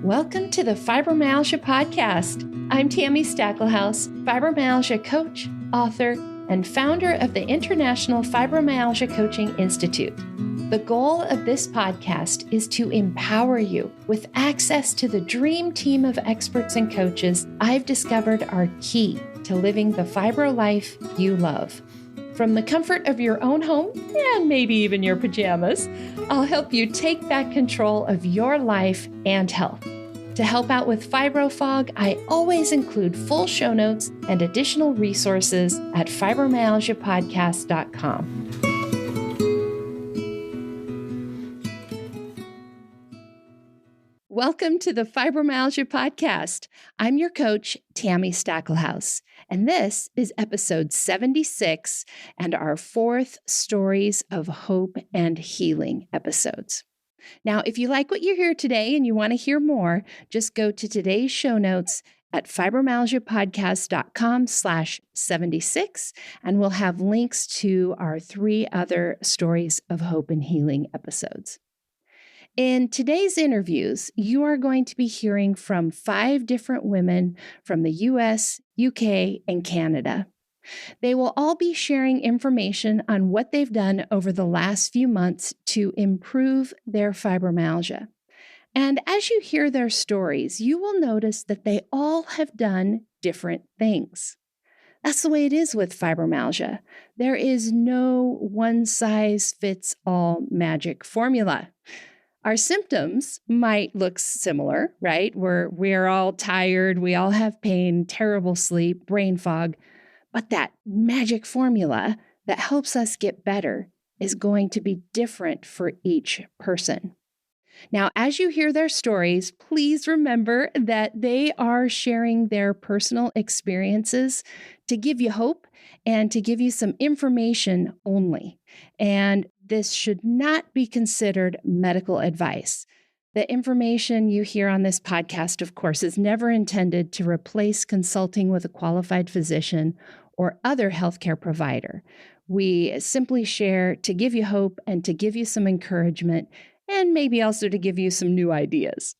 Welcome to the Fibromyalgia Podcast. I'm Tammy Stacklehouse, fibromyalgia coach, author, and founder of the International Fibromyalgia Coaching Institute. The goal of this podcast is to empower you with access to the dream team of experts and coaches I've discovered are key to living the fibro life you love. From the comfort of your own home, and maybe even your pajamas, I'll help you take back control of your life and health. To help out with fibro fog, I always include full show notes and additional resources at fibromyalgiapodcast.com. Welcome to the Fibromyalgia Podcast. I'm your coach, Tammy Stacklehouse, and this is episode 76 and our fourth Stories of Hope and Healing episodes. Now, if you like what you hear today and you want to hear more, just go to today's show notes at fibromyalgiapodcast.com/76, and we'll have links to our 3 other Stories of Hope and Healing episodes. In today's interviews, you are going to be hearing from 5 different women from the US, UK, and Canada. They will all be sharing information on what they've done over the last few months to improve their fibromyalgia. And as you hear their stories, you will notice that they all have done different things. That's the way it is with fibromyalgia. There is no one-size-fits-all magic formula. Our symptoms might look similar, right? We're all tired, we all have pain, terrible sleep, brain fog, but that magic formula that helps us get better is going to be different for each person. Now, as you hear their stories, please remember that they are sharing their personal experiences to give you hope and to give you some information only. And this should not be considered medical advice. The information you hear on this podcast, of course, is never intended to replace consulting with a qualified physician or other healthcare provider. We simply share to give you hope and to give you some encouragement, and maybe also to give you some new ideas.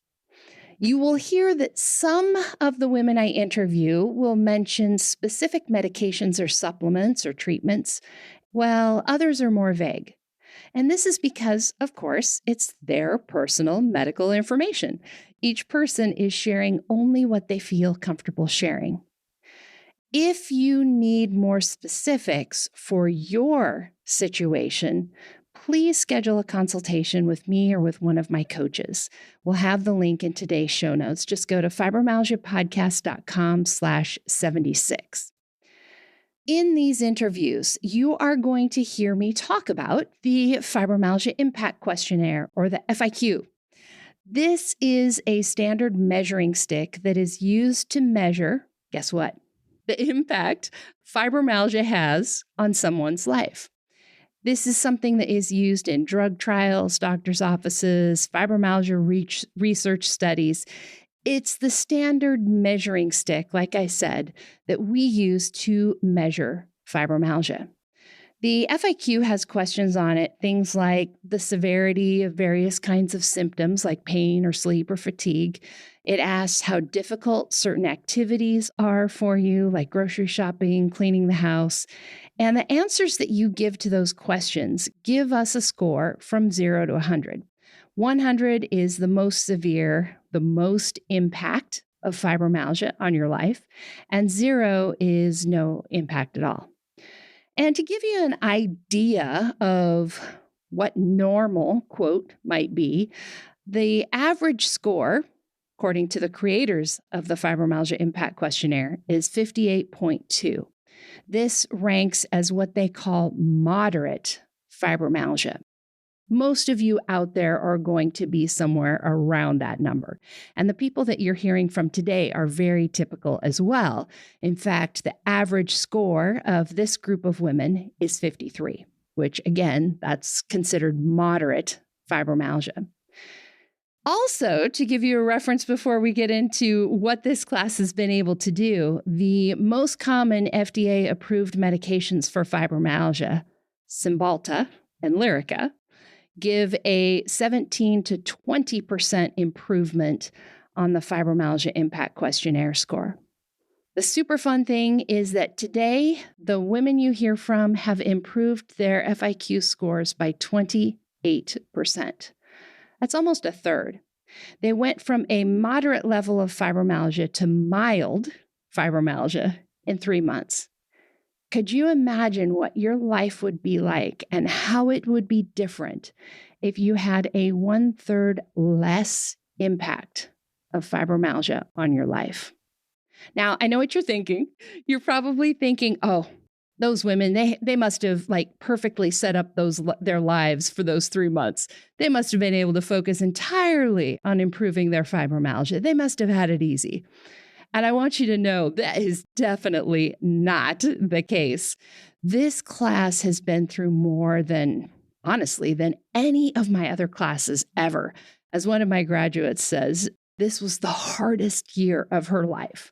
You will hear that some of the women I interview will mention specific medications or supplements or treatments, while others are more vague. And this is because, of course, it's their personal medical information. Each person is sharing only what they feel comfortable sharing. If you need more specifics for your situation, please schedule a consultation with me or with one of my coaches. We'll have the link in today's show notes. Just go to fibromyalgiapodcast.com/76. In these interviews, you are going to hear me talk about the Fibromyalgia Impact Questionnaire, or the FIQ. This is a standard measuring stick that is used to measure, guess what? The impact fibromyalgia has on someone's life. This is something that is used in drug trials, doctors' offices, fibromyalgia research studies. It's the standard measuring stick, like I said, that we use to measure fibromyalgia. The FIQ has questions on it, things like the severity of various kinds of symptoms like pain or sleep or fatigue. It asks how difficult certain activities are for you, like grocery shopping, cleaning the house. And the answers that you give to those questions give us a score from 0 to 100. 100 is the most severe, the most impact of fibromyalgia on your life, and 0 is no impact at all. And to give you an idea of what normal, quote, might be, the average score, according to the creators of the Fibromyalgia Impact Questionnaire, is 58.2. This ranks as what they call moderate fibromyalgia. Most of you out there are going to be somewhere around that number. And the people that you're hearing from today are very typical as well. In fact, the average score of this group of women is 53, which again, that's considered moderate fibromyalgia. Also, to give you a reference before we get into what this class has been able to do, the most common FDA-approved medications for fibromyalgia, Cymbalta and Lyrica, give a 17 to 20% improvement on the Fibromyalgia Impact Questionnaire score. The super fun thing is that today, the women you hear from have improved their FIQ scores by 28%. That's almost a third. They went from a moderate level of fibromyalgia to mild fibromyalgia in 3 months. Could you imagine what your life would be like and how it would be different if you had a 1/3 less impact of fibromyalgia on your life? Now, I know what you're thinking. You're probably thinking, oh, those women, they must have like perfectly set up their lives for those 3 months. They must have been able to focus entirely on improving their fibromyalgia. They must have had it easy. And I want you to know that is definitely not the case. This class has been through more than, honestly, than any of my other classes ever. As one of my graduates says, this was the hardest year of her life.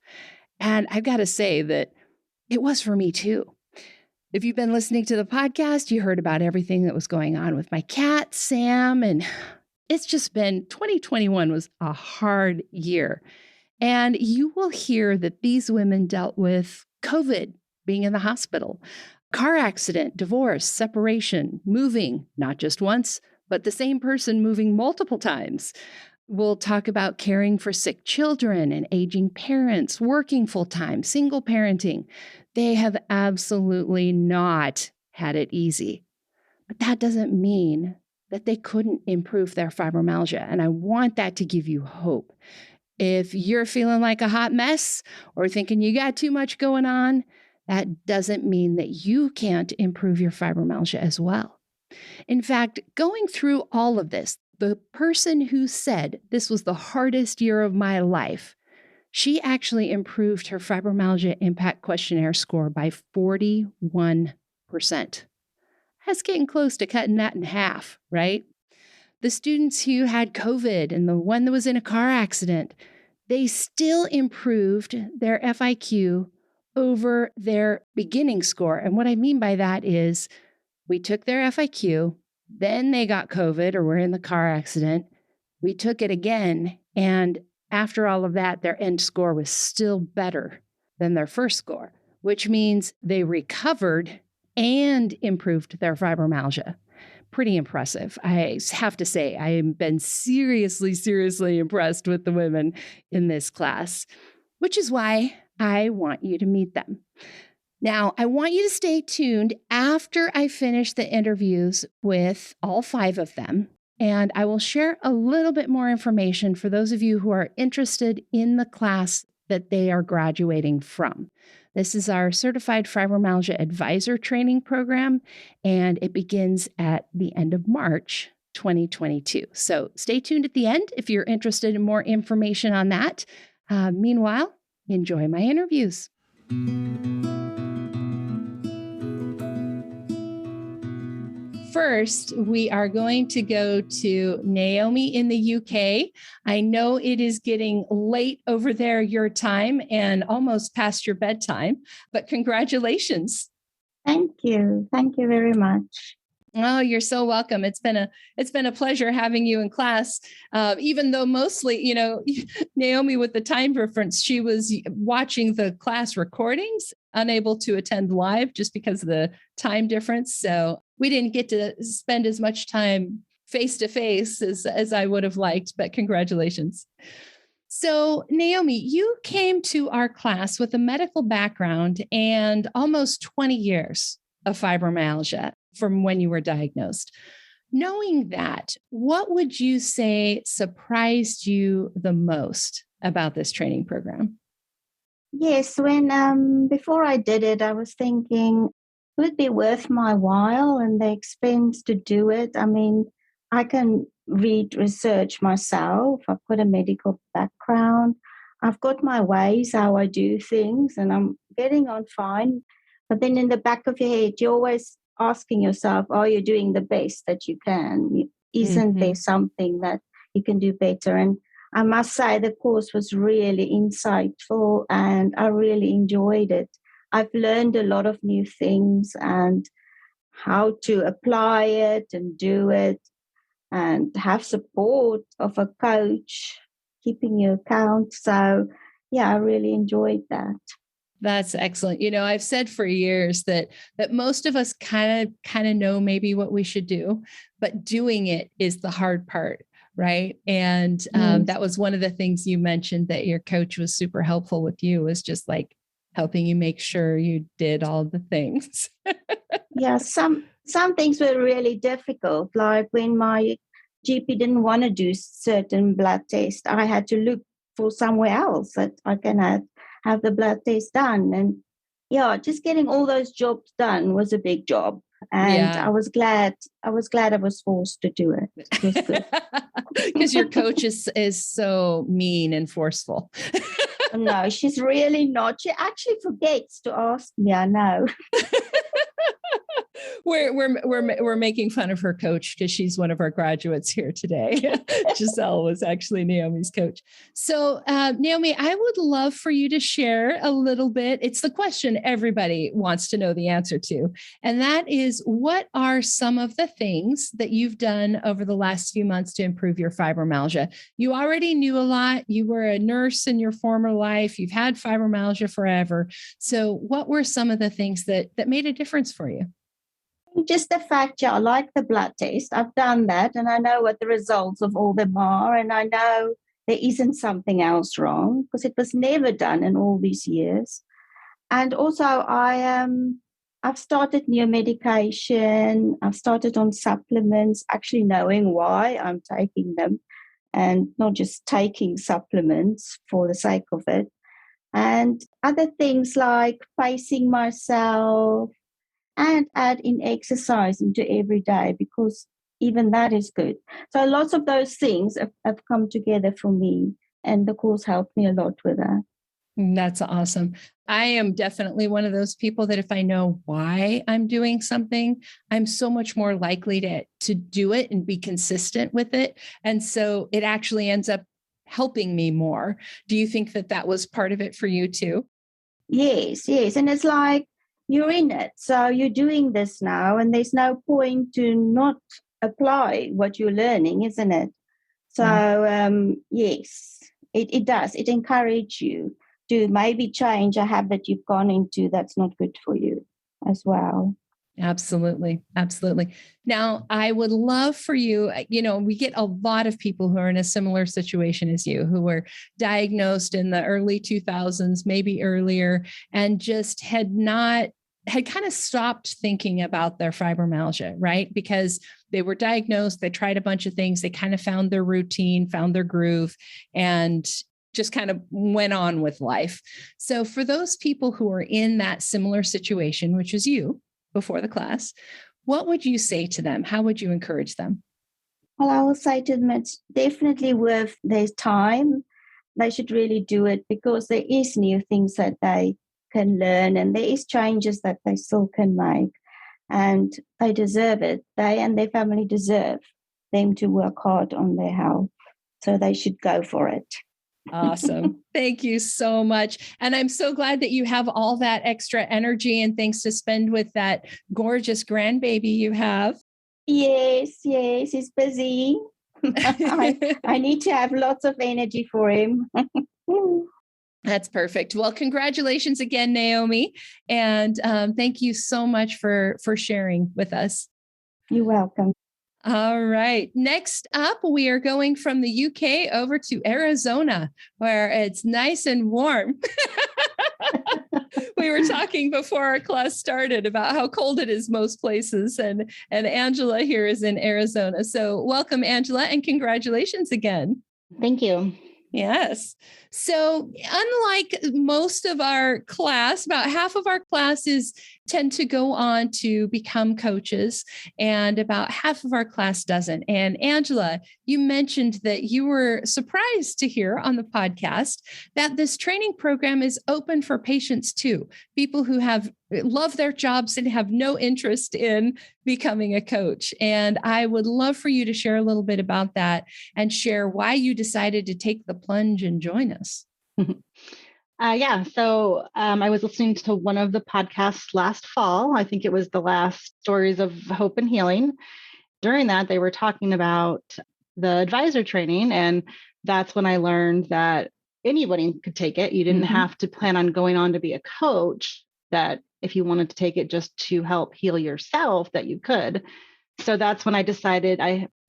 And I've got to say that it was for me too. If you've been listening to the podcast, you heard about everything that was going on with my cat, Sam, and it's just been 2021 was a hard year. And you will hear that these women dealt with COVID, being in the hospital, car accident, divorce, separation, moving, not just once, but the same person moving multiple times. We'll talk about caring for sick children and aging parents, working full-time, single parenting. They have absolutely not had it easy. But that doesn't mean that they couldn't improve their fibromyalgia. And I want that to give you hope. If you're feeling like a hot mess or thinking you got too much going on, that doesn't mean that you can't improve your fibromyalgia as well. In fact, going through all of this, the person who said this was the hardest year of my life, she actually improved her Fibromyalgia Impact Questionnaire score by 41%. That's getting close to cutting that in half, right? The students who had COVID and the one that was in a car accident, they still improved their FIQ over their beginning score. And what I mean by that is we took their FIQ, then they got COVID or were in the car accident. We took it again. And after all of that, their end score was still better than their first score, which means they recovered and improved their fibromyalgia. Pretty impressive. I have to say, I have been seriously impressed with the women in this class, which is why I want you to meet them. Now, I want you to stay tuned after I finish the interviews with all 5 of them, and I will share a little bit more information for those of you who are interested in the class that they are graduating from. This is our Certified Fibromyalgia Advisor Training Program, and it begins at the end of March 2022. So stay tuned at the end if you're interested in more information on that. Meanwhile, enjoy my interviews. First, we are going to go to Naomi in the UK. I know it is getting late over there, your time, and almost past your bedtime, but congratulations. Thank you. Thank you very much. Oh, you're so welcome. It's been a pleasure having you in class. Even though mostly, Naomi, with the time difference, she was watching the class recordings, unable to attend live just because of the time difference. So we didn't get to spend as much time face to face as I would have liked, but congratulations. So, Naomi, you came to our class with a medical background and almost 20 years of fibromyalgia from when you were diagnosed. Knowing that, what would you say surprised you the most about this training program? Yes, when before I did it, I was thinking, would it be worth my while and the expense to do it? I mean, I can read research myself. I've got a medical background. I've got my ways how I do things, and I'm getting on fine. But then in the back of your head, you're always asking yourself, are you doing the best that you can? Isn't there something that you can do better? And I must say the course was really insightful and I really enjoyed it. I've learned a lot of new things and how to apply it and do it and have support of a coach keeping your account. So yeah, I really enjoyed that. That's excellent. I've said for years that most of us kind of know maybe what we should do, but doing it is the hard part, right? And Yes. that was one of the things you mentioned, that your coach was super helpful with you, was just like helping you make sure you did all the things. Yeah, some things were really difficult. Like when my GP didn't want to do certain blood tests, I had to look for somewhere else that I can have the blood test done. And yeah, just getting all those jobs done was a big job. And Yeah. I was forced to do it. It was good. Because your coach is so mean and forceful. No, she's really not. She actually forgets to ask me. I know. We're making fun of her coach because she's one of our graduates here today. Giselle was actually Naomi's coach. So, Naomi, I would love for you to share a little bit. It's the question everybody wants to know the answer to. And that is, what are some of the things that you've done over the last few months to improve your fibromyalgia? You already knew a lot. You were a nurse in your former life. You've had fibromyalgia forever. So what were some of the things that made a difference for you? Just the fact, yeah, I like the blood test. I've done that and I know what the results of all them are. And I know there isn't something else wrong because it was never done in all these years. And also I've started new medication. I've started on supplements, actually knowing why I'm taking them and not just taking supplements for the sake of it. And other things like pacing myself, and add in exercise into every day because even that is good. So lots of those things have come together for me, and the course helped me a lot with that. That's awesome. I am definitely one of those people that if I know why I'm doing something, I'm so much more likely to do it and be consistent with it. And so it actually ends up helping me more. Do you think that was part of it for you too? Yes, yes. And it's like you're in it. So you're doing this now, and there's no point to not apply what you're learning, isn't it? Yeah. So, yes, it does. It encourages you to maybe change a habit you've gone into that's not good for you as well. Absolutely. Absolutely. Now, I would love for you, we get a lot of people who are in a similar situation as you, who were diagnosed in the early 2000s, maybe earlier, and just had kind of stopped thinking about their fibromyalgia, right? Because they were diagnosed, they tried a bunch of things, they kind of found their routine, found their groove, and just kind of went on with life. So for those people who are in that similar situation, which is you, before the class, what would you say to them? How would you encourage them? Well, I will say to them, it's definitely worth their time. They should really do it because there is new things that they can learn and there is changes that they still can make. And they deserve it. They and their family deserve them to work hard on their health. So they should go for it. Awesome. Thank you so much. And I'm so glad that you have all that extra energy and things to spend with that gorgeous grandbaby you have. Yes, yes, he's busy. I need to have lots of energy for him. That's perfect. Well, congratulations again, Naomi. And thank you so much for sharing with us. You're welcome. All right. Next up, we are going from the UK over to Arizona, where it's nice and warm. We were talking before our class started about how cold it is most places, and Angela here is in Arizona. So welcome, Angela, and congratulations again. Thank you. Yes. So unlike most of our class, about half of our classes tend to go on to become coaches, and about half of our class doesn't. And Angela, you mentioned that you were surprised to hear on the podcast that this training program is open for patients too, people who love their jobs and have no interest in becoming a coach. And I would love for you to share a little bit about that and share why you decided to take the plunge and join us. So I was listening to one of the podcasts last fall. I think it was the last Stories of Hope and Healing. During that, they were talking about the advisor training. And that's when I learned that anybody could take it. You didn't have to plan on going on to be a coach, that if you wanted to take it just to help heal yourself, that you could. So that's when I decided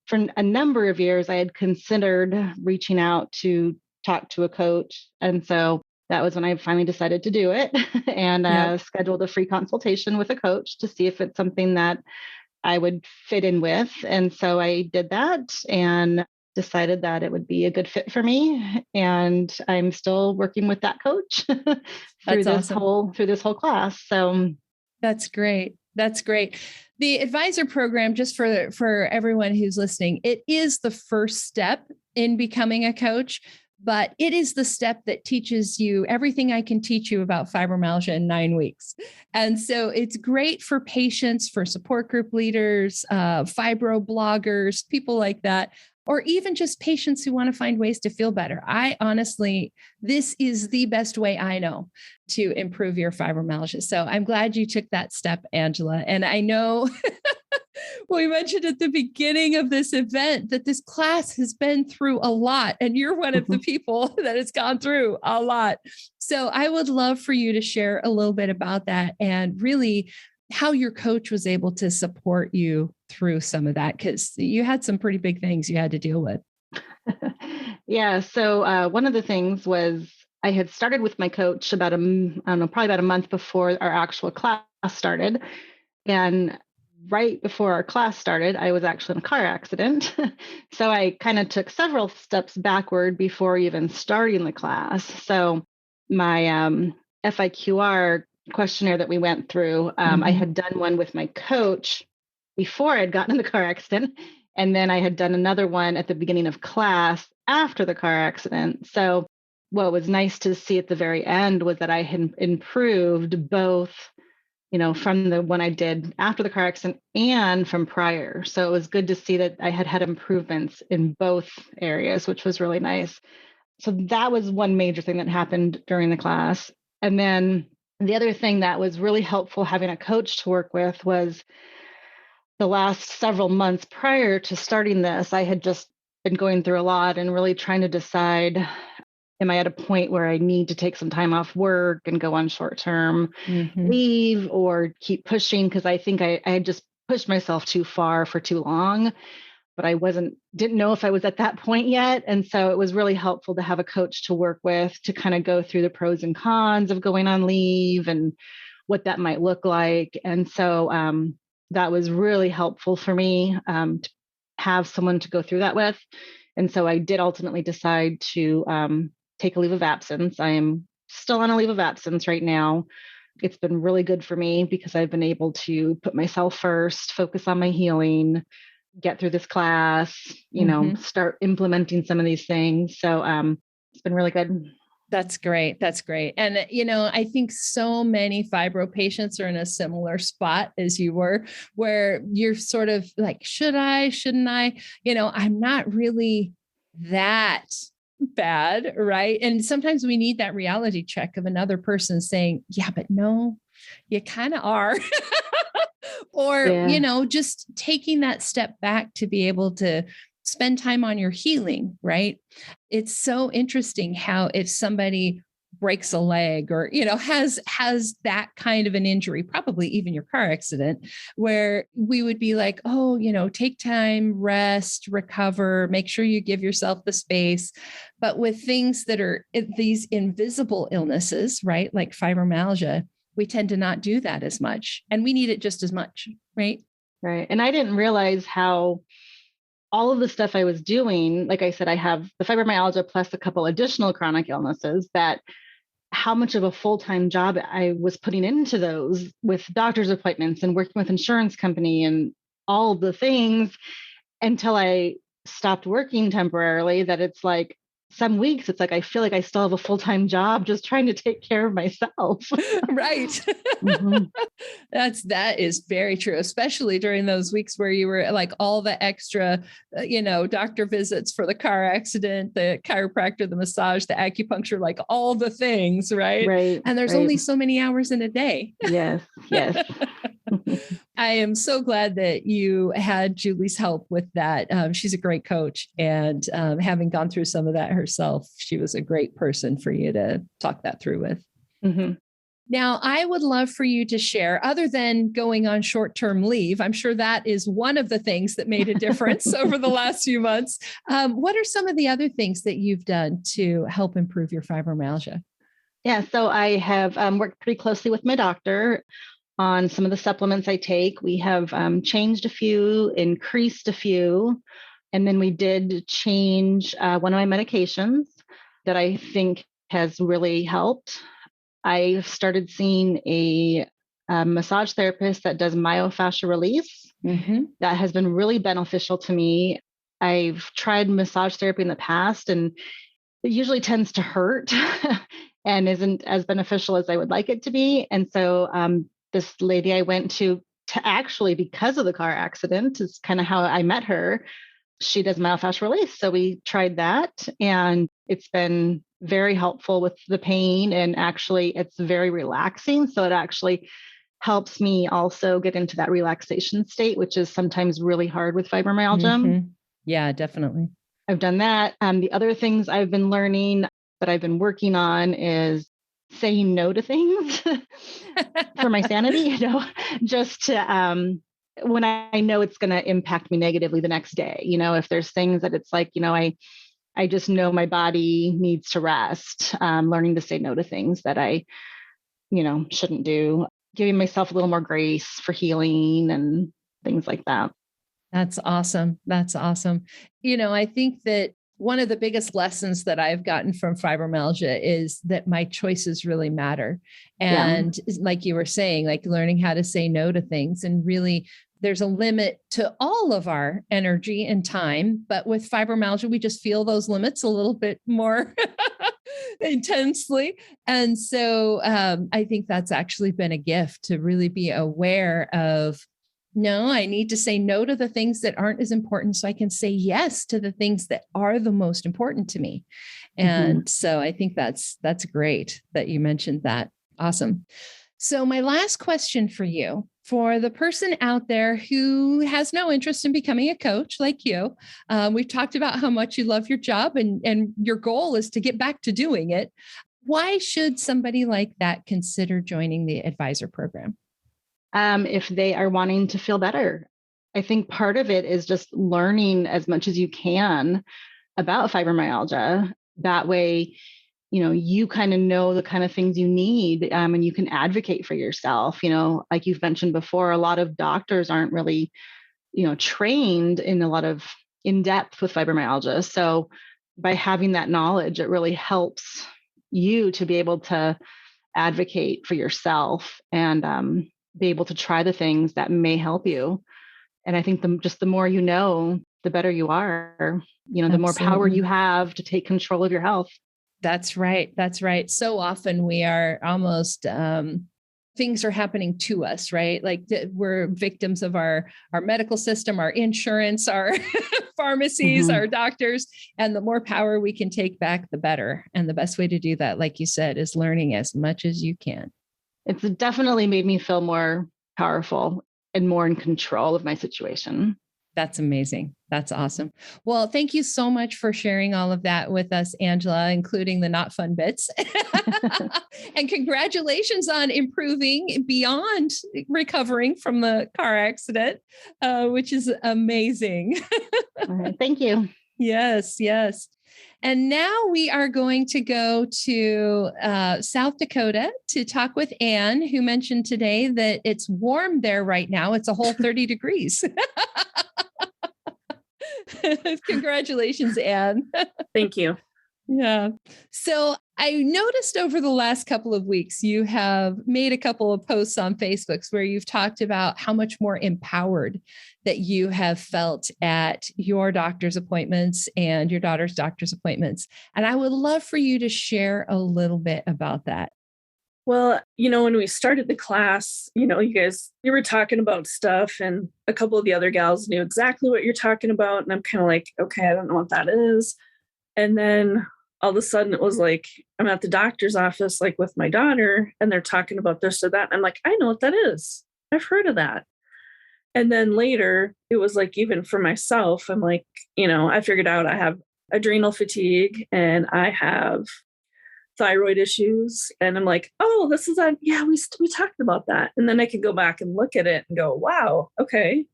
for a number of years, I had considered reaching out to talk to a coach. And so that was when I finally decided to do it and scheduled a free consultation with a coach to see if it's something that I would fit in with. And so I did that and decided that it would be a good fit for me. And I'm still working with that coach through this whole class. So that's great. That's great. The advisor program, just for everyone who's listening, it is the first step in becoming a coach, but it is the step that teaches you everything I can teach you about fibromyalgia in 9 weeks. And so it's great for patients, for support group leaders, fibro bloggers, people like that, or even just patients who want to find ways to feel better. This is the best way I know to improve your fibromyalgia. So I'm glad you took that step, Angela. And I know we mentioned at the beginning of this event that this class has been through a lot, and you're one of the people that has gone through a lot. So I would love for you to share a little bit about that and really how your coach was able to support you through some of that, because you had some pretty big things you had to deal with. Yeah. So one of the things was I had started with my coach probably about a month before our actual class started. And right before our class started, I was actually in a car accident. So I kind of took several steps backward before even starting the class. So my FIQR questionnaire that we went through, I had done one with my coach before I'd gotten in the car accident. And then I had done another one at the beginning of class after the car accident. So what was nice to see at the very end was that I had improved both, from the one I did after the car accident and from prior. So it was good to see that I had improvements in both areas, which was really nice. So that was one major thing that happened during the class. And then the other thing that was really helpful having a coach to work with was the last several months prior to starting this, I had just been going through a lot and really trying to decide, am I at a point where I need to take some time off work and go on short-term leave or keep pushing? Because I think I had just pushed myself too far for too long, but I didn't know if I was at that point yet. And so it was really helpful to have a coach to work with to kind of go through the pros and cons of going on leave and what that might look like. And so that was really helpful for me to have someone to go through that with. And so I did ultimately decide to take a leave of absence. I am still on a leave of absence right now. It's been really good for me because I've been able to put myself first, focus on my healing, get through this class, start implementing some of these things. So it's been really good. That's great. That's great. And, I think so many fibro patients are in a similar spot as you were, where you're sort of like, shouldn't I? I'm not really that bad, right? And sometimes we need that reality check of another person saying, yeah, but no, you kind of are. Or, just taking that step back to be able to spend time on your healing, right? It's so interesting how if somebody breaks a leg or, has that kind of an injury, probably even your car accident, where we would be like, oh, take time, rest, recover, make sure you give yourself the space. But with things that are these invisible illnesses, right? Like fibromyalgia, we tend to not do that as much, and we need it just as much, right? Right. And I didn't realize how all of the stuff I was doing, like I said, I have the fibromyalgia plus a couple additional chronic illnesses, that how much of a full-time job I was putting into those with doctor's appointments and working with insurance company and all of the things until I stopped working temporarily, that it's like some weeks it's like I feel like I still have a full-time job just trying to take care of myself. Right. That is very true, especially during those weeks where you were like all the extra, doctor visits for the car accident, the chiropractor, the massage, the acupuncture, like all the things, right? Right. And there's only so many hours in a day. Yes. I am so glad that you had Julie's help with that. She's a great coach. And having gone through some of that herself, she was a great person for you to talk that through with. Mm-hmm. Now, I would love for you to share, other than going on short-term leave, I'm sure that is one of the things that made a difference over the last few months. What are some of the other things that you've done to help improve your fibromyalgia? Yeah, so I have worked pretty closely with my doctor on some of the supplements I take. We have changed a few, increased a few, and then we did change one of my medications that I think has really helped. I started seeing a massage therapist that does myofascial release. Mm-hmm. That has been really beneficial to me. I've tried massage therapy in the past, and it usually tends to hurt and isn't as beneficial as I would like it to be. And so this lady I went to actually, because of the car accident, is kind of how I met her. She does myofascial release. So we tried that, and it's been very helpful with the pain. And actually, it's very relaxing. So it actually helps me also get into that relaxation state, which is sometimes really hard with fibromyalgia. Mm-hmm. Yeah, definitely. I've done that. The other things I've been learning that I've been working on is saying no to things for my sanity, just to, when I know it's going to impact me negatively the next day, if there's things that it's like, I just know my body needs to rest, learning to say no to things that I, shouldn't do, giving myself a little more grace for healing and things like that. That's awesome. That's awesome. I think that one of the biggest lessons that I've gotten from fibromyalgia is that my choices really matter. And like you were saying, like learning how to say no to things, and really there's a limit to all of our energy and time. But with fibromyalgia, we just feel those limits a little bit more intensely. And so I think that's actually been a gift to really be aware of, no, I need to say no to the things that aren't as important so I can say yes to the things that are the most important to me. And so I think that's great that you mentioned that. Awesome. So my last question for you, for the person out there who has no interest in becoming a coach like you, we've talked about how much you love your job and your goal is to get back to doing it. Why should somebody like that consider joining the advisor program? If they are wanting to feel better. I think part of it is just learning as much as you can about fibromyalgia. That way, you kind of know the kind of things you need, and you can advocate for yourself. Like you've mentioned before, a lot of doctors aren't really, trained in a lot of in depth with fibromyalgia. So by having that knowledge, it really helps you to be able to advocate for yourself and be able to try the things that may help you. And I think the more you know, the better you are, the more power you have to take control of your health. That's right. That's right. So often we are almost, things are happening to us, right? Like we're victims of our medical system, our insurance, our pharmacies, our doctors, and the more power we can take back, the better. And the best way to do that, like you said, is learning as much as you can. It's definitely made me feel more powerful and more in control of my situation. That's amazing. That's awesome. Well, thank you so much for sharing all of that with us, Angela, including the not fun bits. And congratulations on improving beyond recovering from the car accident, which is amazing. All right, thank you. Yes, yes. And now we are going to go to South Dakota to talk with Anne, who mentioned today that it's warm there right now. It's a whole 30 degrees. Congratulations, Anne. Thank you. Yeah. So I noticed over the last couple of weeks, you have made a couple of posts on Facebook where you've talked about how much more empowered that you have felt at your doctor's appointments and your daughter's doctor's appointments. And I would love for you to share a little bit about that. Well, when we started the class, you were talking about stuff, and a couple of the other gals knew exactly what you're talking about. And I'm kind of like, okay, I don't know what that is. And then all of a sudden it was like, I'm at the doctor's office, like with my daughter, and they're talking about this or that. And I'm like, I know what that is. I've heard of that. And then later, it was like, even for myself, I'm like, I figured out I have adrenal fatigue and I have thyroid issues. And I'm like, oh, this is yeah, we talked about that. And then I can go back and look at it and go, wow, okay,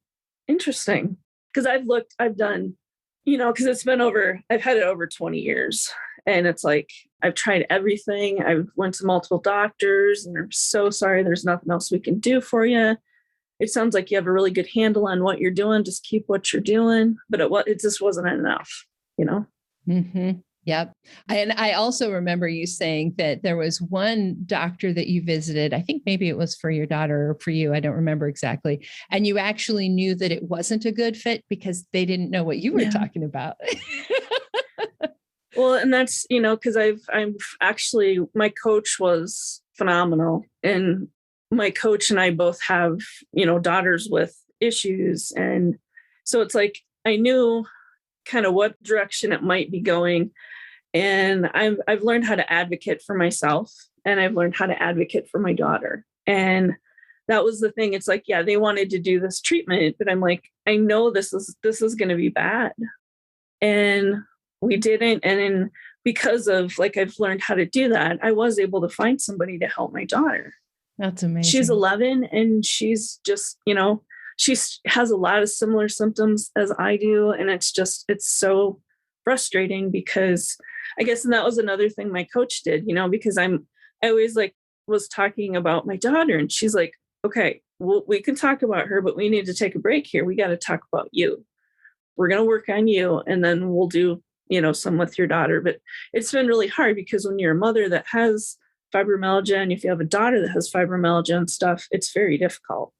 interesting. Because I've done, because I've had it over 20 years. And it's like, I've tried everything. I've went to multiple doctors and I'm so sorry. There's nothing else we can do for you. It sounds like you have a really good handle on what you're doing. Just keep what you're doing. But it just wasn't enough, Mm-hmm. Yep. And I also remember you saying that there was one doctor that you visited. I think maybe it was for your daughter or for you. I don't remember exactly. And you actually knew that it wasn't a good fit because they didn't know what you were talking about. Well, and that's, because I'm actually, my coach was phenomenal. And my coach and I both have, daughters with issues. And so it's like, I knew kind of what direction it might be going. And I've learned how to advocate for myself and I've learned how to advocate for my daughter. And that was the thing. It's like, yeah, they wanted to do this treatment, but I'm like, I know this is going to be bad. And we didn't. And then because of I've learned how to do that, I was able to find somebody to help my daughter. That's amazing. She's 11 and she's just, she has a lot of similar symptoms as I do. And it's so frustrating because I guess, and that was another thing my coach did, because I always was talking about my daughter and she's like, okay, well, we can talk about her, but we need to take a break here. We got to talk about you. We're going to work on you. And then we'll do, some with your daughter. But it's been really hard because when you're a mother that has fibromyalgia and if you have a daughter that has fibromyalgia and stuff, it's very difficult.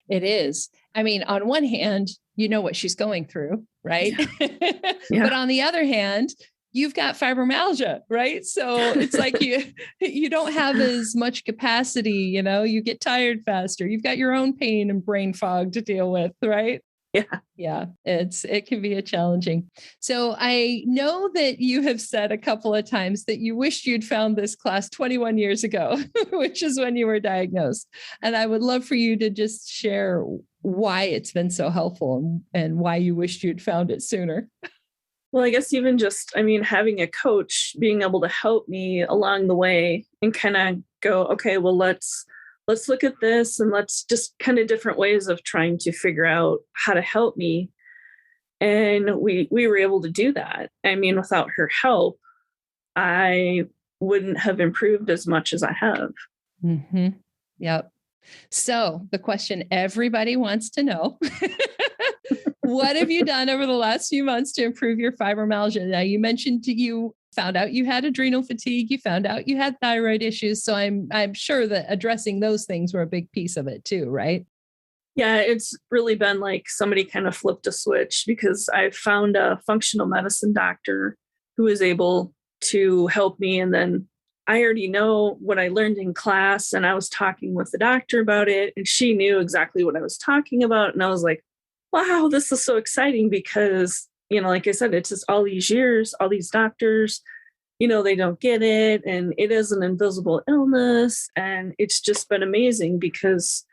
It is. I mean, on one hand, you know what she's going through, right? Yeah. But on the other hand, you've got fibromyalgia, right? So it's like you don't have as much capacity, you get tired faster. You've got your own pain and brain fog to deal with, right? Yeah. Yeah. It can be challenging. So I know that you have said a couple of times that you wished you'd found this class 21 years ago, which is when you were diagnosed. And I would love for you to just share why it's been so helpful and why you wished you'd found it sooner. Well, I guess even just, having a coach being able to help me along the way and kind of go, okay, well, let's look at this and let's just kind of different ways of trying to figure out how to help me. And we were able to do that. Without her help, I wouldn't have improved as much as I have. Mm-hmm. Yep. So the question everybody wants to know, what have you done over the last few months to improve your fibromyalgia? Now, you mentioned you found out you had adrenal fatigue. You found out you had thyroid issues. So I'm sure that addressing those things were a big piece of it too, right? Yeah, it's really been like somebody kind of flipped a switch because I found a functional medicine doctor who was able to help me. And then I already know what I learned in class and I was talking with the doctor about it and she knew exactly what I was talking about. And I was like, wow, this is so exciting because, like I said, it's just all these years, all these doctors, they don't get it. And it is an invisible illness. And it's just been amazing because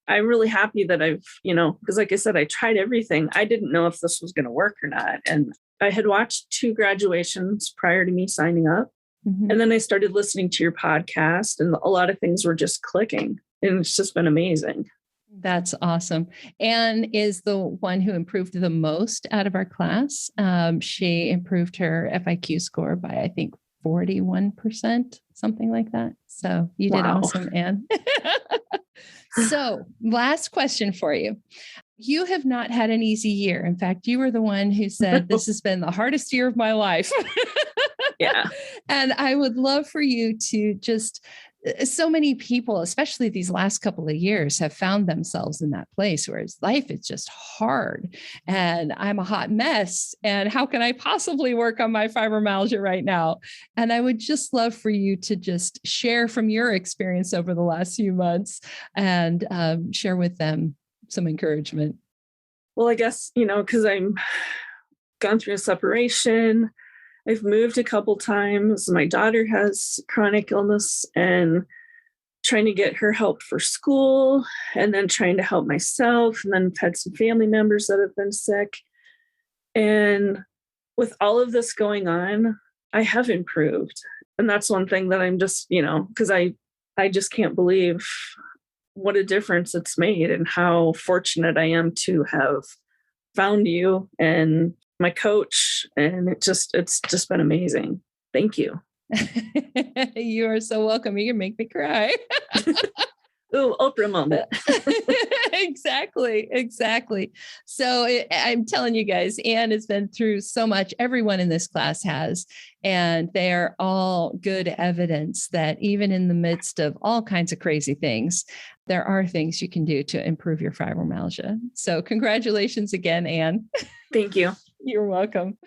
I'm really happy that I've, because like I said, I tried everything. I didn't know if this was going to work or not. And I had watched 2 graduations prior to me signing up. Mm-hmm. And then I started listening to your podcast and a lot of things were just clicking. And it's just been amazing. That's awesome. Anne is the one who improved the most out of our class. She improved her FIQ score by, I think, 41%, something like that. So you did awesome, Anne. So last question for you. You have not had an easy year. In fact, you were the one who said, this has been the hardest year of my life. Yeah. And I would love for you to just, so many people, especially these last couple of years, have found themselves in that place where life is just hard and I'm a hot mess. And how can I possibly work on my fibromyalgia right now? And I would just love for you to just share from your experience over the last few months and share with them some encouragement. Well, I guess, because I'm gone through a separation. I've moved a couple times. My daughter has chronic illness and trying to get her help for school, and then trying to help myself. And then I've had some family members that have been sick. And with all of this going on, I have improved. And that's one thing that I'm just, because I just can't believe what a difference it's made and how fortunate I am to have found you and my coach. And it's just been amazing. Thank you. You are so welcome. You can make me cry. Ooh, Oprah moment. Exactly. So I'm telling you guys, Anne has been through so much. Everyone in this class has, and they are all good evidence that even in the midst of all kinds of crazy things, there are things you can do to improve your fibromyalgia. So congratulations again, Anne. Thank you. You're welcome.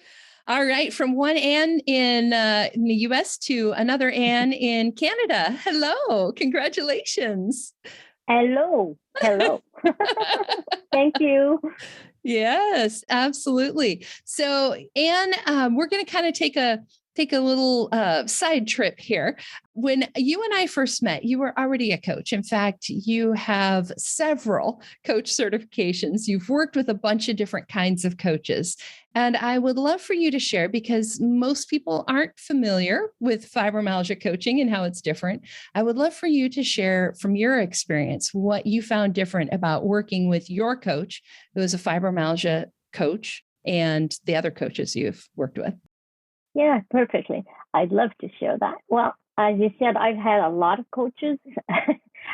All right. From one Anne in the US to another Anne in Canada. Hello. Congratulations. Hello. Thank you. Yes, absolutely. So, Anne, we're going to kind of take a little side trip here. When you and I first met, you were already a coach. In fact, you have several coach certifications. You've worked with a bunch of different kinds of coaches. And I would love for you to share, because most people aren't familiar with fibromyalgia coaching and how it's different. I would love for you to share from your experience what you found different about working with your coach, who is a fibromyalgia coach, and the other coaches you've worked with. Yeah, perfectly. I'd love to share that. Well, as you said, I've had a lot of coaches.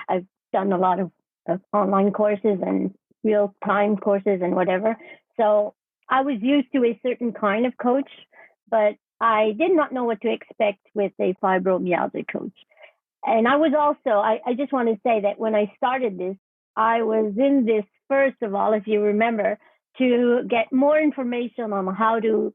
I've done a lot of online courses and real-time courses and whatever. So I was used to a certain kind of coach, but I did not know what to expect with a fibromyalgia coach. And I was also, I just want to say that when I started this, I was in this, first of all, if you remember, to get more information on how to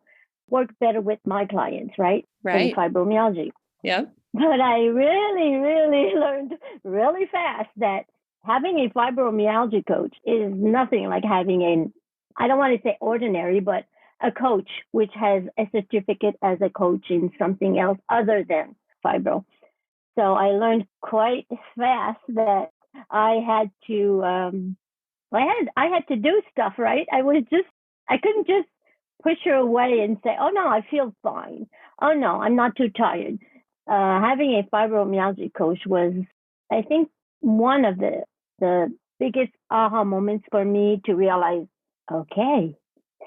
work better with my clients, right? Right. In fibromyalgia. Yeah. But I really learned really fast that having a fibromyalgia coach is nothing like having I don't want to say ordinary, but a coach which has a certificate as a coach in something else other than fibro. So I learned quite fast that I had to, I had to do stuff, right? I couldn't just push her away and say, oh, no, I feel fine. Oh, no, I'm not too tired. Having a fibromyalgia coach was, I think, one of the biggest aha moments for me to realize, okay,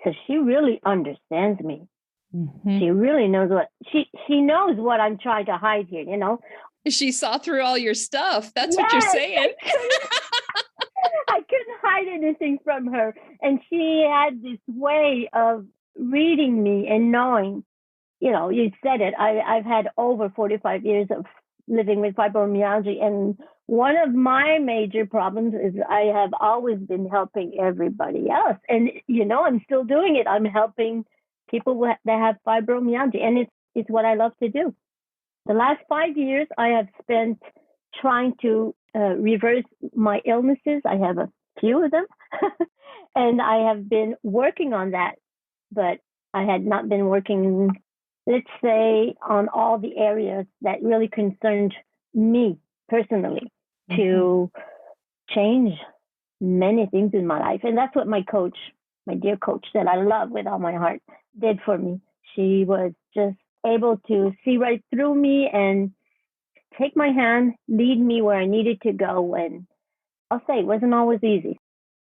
so she really understands me. Mm-hmm. She really knows she knows what I'm trying to hide here, She saw through all your stuff. That's what you're saying. I couldn't hide anything from her. And she had this way of reading me and knowing, you said it. I've had over 45 years of living with fibromyalgia. And one of my major problems is I have always been helping everybody else. And, I'm still doing it. I'm helping people that have fibromyalgia. And it's what I love to do. The last 5 years, I have spent trying to reverse my illnesses. I have a few of them. And I have been working on that. But I had not been working, let's say, on all the areas that really concerned me personally to change many things in my life. And that's what my coach, my dear coach that I love with all my heart, did for me. She was just able to see right through me and take my hand, lead me where I needed to go. And I'll say it wasn't always easy,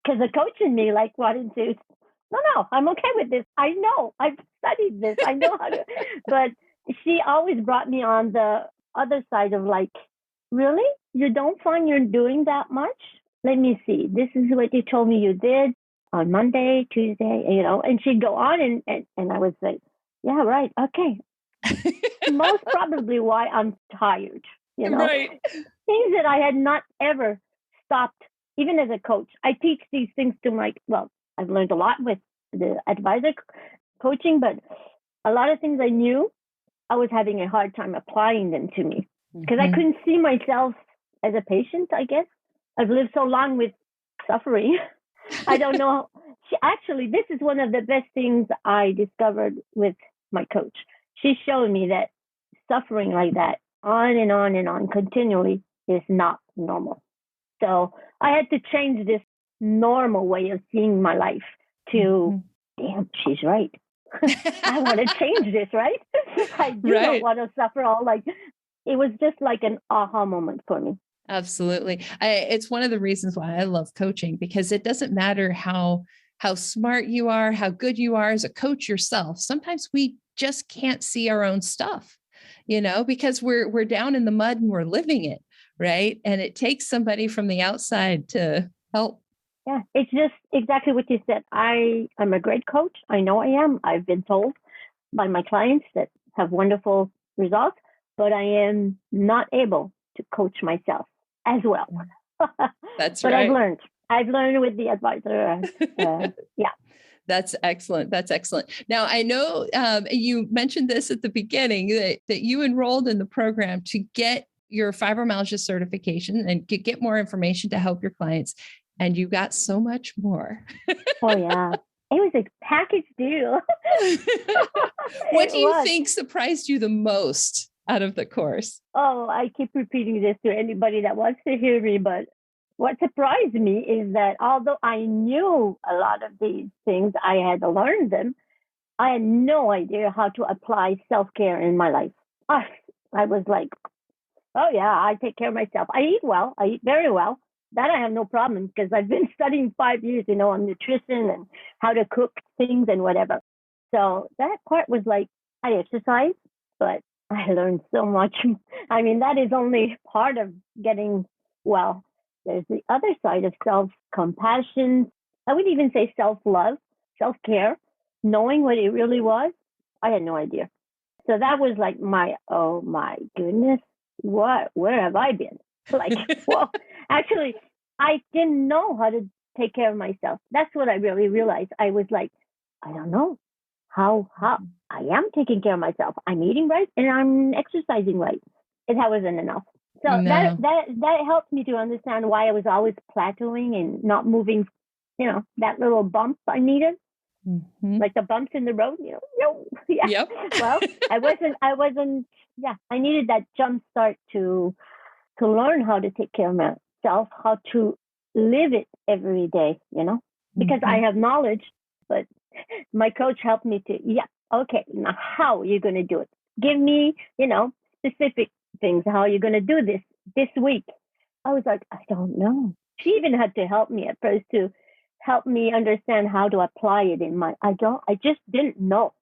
because the coach in me wanted to, no, I'm okay with this. I know, I've studied this. I know how to, but she always brought me on the other side of really? You don't find you're doing that much? Let me see. This is what you told me you did on Monday, Tuesday, and she'd go on and I would say, yeah, right. Okay. Most probably why I'm tired, Right. Things that I had not ever stopped, even as a coach. I teach these things to I've learned a lot with the advisor coaching, but a lot of things I knew, I was having a hard time applying them to me because I couldn't see myself as a patient, I guess. I've lived so long with suffering. I don't know. Actually, this is one of the best things I discovered with my coach. She showed me that suffering like that on and on and on continually is not normal. So I had to change this normal way of seeing my life to, damn, she's right. I want to change this, right? I do not want to suffer all like, it was just like an aha moment for me. Absolutely. It's one of the reasons why I love coaching, because it doesn't matter how smart you are, how good you are as a coach yourself. Sometimes we just can't see our own stuff, because we're down in the mud and we're living it, right? And it takes somebody from the outside to help. Yeah, it's just exactly what you said. I am a great coach. I know I am. I've been told by my clients that have wonderful results, but I am not able to coach myself as well. That's but right. I've learned with the advisor. Yeah. That's excellent. That's excellent. Now, I know you mentioned this at the beginning that you enrolled in the program to get your fibromyalgia certification and get more information to help your clients. And you got so much more. Oh, yeah. It was a package deal. What do you think surprised you the most out of the course? Oh, I keep repeating this to anybody that wants to hear me, but what surprised me is that although I knew a lot of these things, I had learned them, I had no idea how to apply self-care in my life. I was like, oh, yeah, I take care of myself. I eat well. I eat very well. That I have no problem because I've been studying 5 years, on nutrition and how to cook things and whatever. So that part was like, I exercise, but I learned so much. I mean, that is only part of getting well. There's the other side of self-compassion. I would even say self-love, self-care, knowing what it really was. I had no idea. So that was like oh my goodness, where have I been? Like, well, actually, I didn't know how to take care of myself. That's what I really realized. I was like, I don't know how I am taking care of myself. I'm eating right and I'm exercising right. And that wasn't enough. So that helped me to understand why I was always plateauing and not moving, that little bump I needed. Like the bumps in the road, yeah. Yep. Well, I wasn't, yeah, I needed that jump start to learn how to take care of myself, how to live it every day, because I have knowledge, but my coach helped me to, okay, now how are you going to do it? Give me, specific things, how are you going to do this week? I was like, I don't know. She even had to help me at first to help me understand how to apply it in I just didn't know.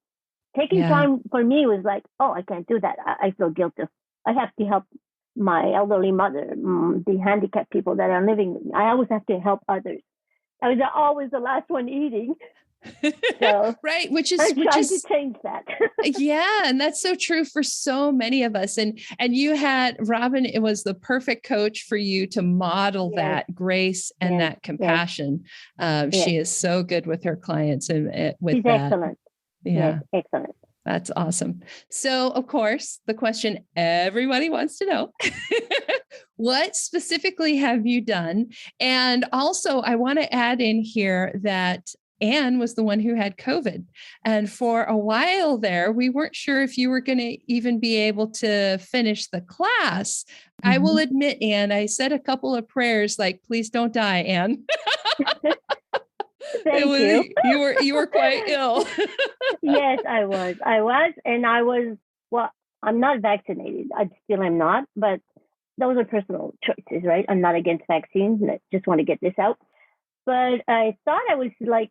Taking time for me was like, oh, I can't do that. I feel guilty. I have to help my elderly mother, the handicapped people that are living with me. I always have to help others. I was always the last one eating. So right, which is to change that. Yeah, and that's so true for so many of us. And you had Robin. It was the perfect coach for you to model that grace and that compassion. She is so good with her clients and with She's that. Excellent. Yeah, excellent. That's awesome. So, of course, the question everybody wants to know, what specifically have you done? And also, I want to add in here that Anne was the one who had COVID. And for a while there, we weren't sure if you were going to even be able to finish the class. I will admit, Anne, I said a couple of prayers like, please don't die, Anne. Thank you. You were quite ill. Yes, I was. And I was, well, I'm not vaccinated. I still am not, but those are personal choices, right? I'm not against vaccines. I just want to get this out. But I thought I was like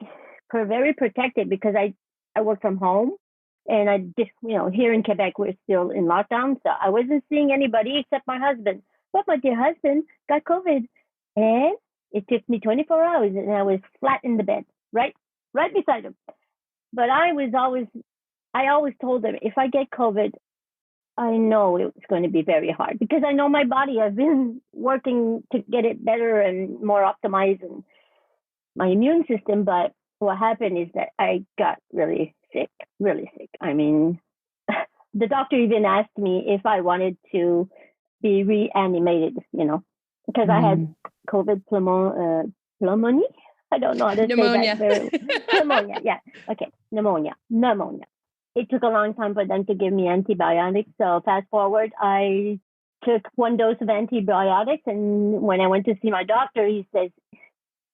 very protected because I work from home and I just, here in Quebec, we're still in lockdown. So I wasn't seeing anybody except my husband. But my dear husband got COVID and it took me 24 hours and I was flat in the bed, right beside him. But I always told him, if I get COVID, I know it's going to be very hard because I know my body. I've been working to get it better and more optimized and my immune system. But what happened is that I got really sick. I mean, the doctor even asked me if I wanted to be reanimated, because I had COVID pneumonia. I don't know how to say that. Pneumonia, yeah. Okay, pneumonia. It took a long time for them to give me antibiotics. So fast forward, I took one dose of antibiotics. And when I went to see my doctor, he says,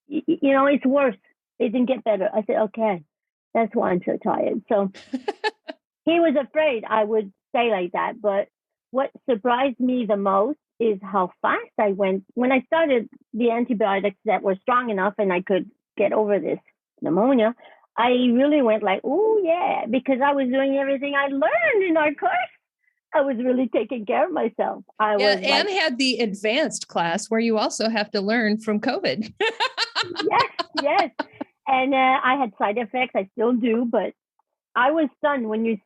it's worse. It didn't get better. I said, okay, that's why I'm so tired. So he was afraid I would say like that. But what surprised me the most is how fast I went. When I started the antibiotics that were strong enough and I could get over this pneumonia, I really went like, oh, yeah, because I was doing everything I learned in our course. I was really taking care of myself. And had the advanced class where you also have to learn from COVID. Yes. And I had side effects. I still do, but I was stunned when you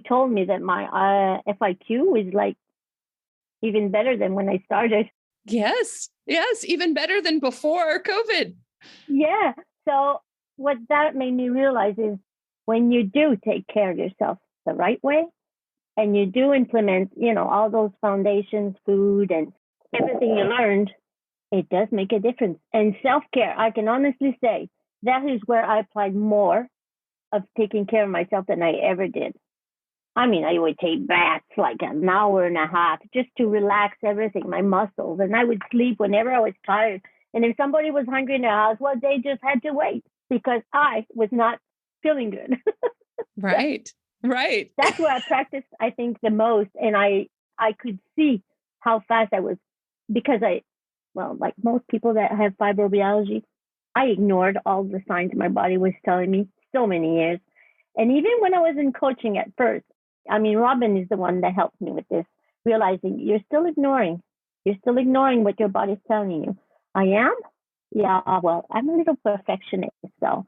told me that my FIQ is like even better than when I started. Yes, even better than before COVID. Yeah. So what that made me realize is when you do take care of yourself the right way and you do implement, all those foundations, food and everything you learned, it does make a difference. And self-care, I can honestly say that is where I applied more of taking care of myself than I ever did. I mean, I would take baths like an hour and a half just to relax everything, my muscles. And I would sleep whenever I was tired. And if somebody was hungry in the house, well, they just had to wait because I was not feeling good. Right. That's where I practiced, I think, the most. And I could see how fast I was because like most people that have fibromyalgia, I ignored all the signs my body was telling me so many years. And even when I was in coaching at first, I mean, Robin is the one that helped me with this, realizing you're still ignoring what your body's telling you. I am? Yeah, well, I'm a little perfectionist, so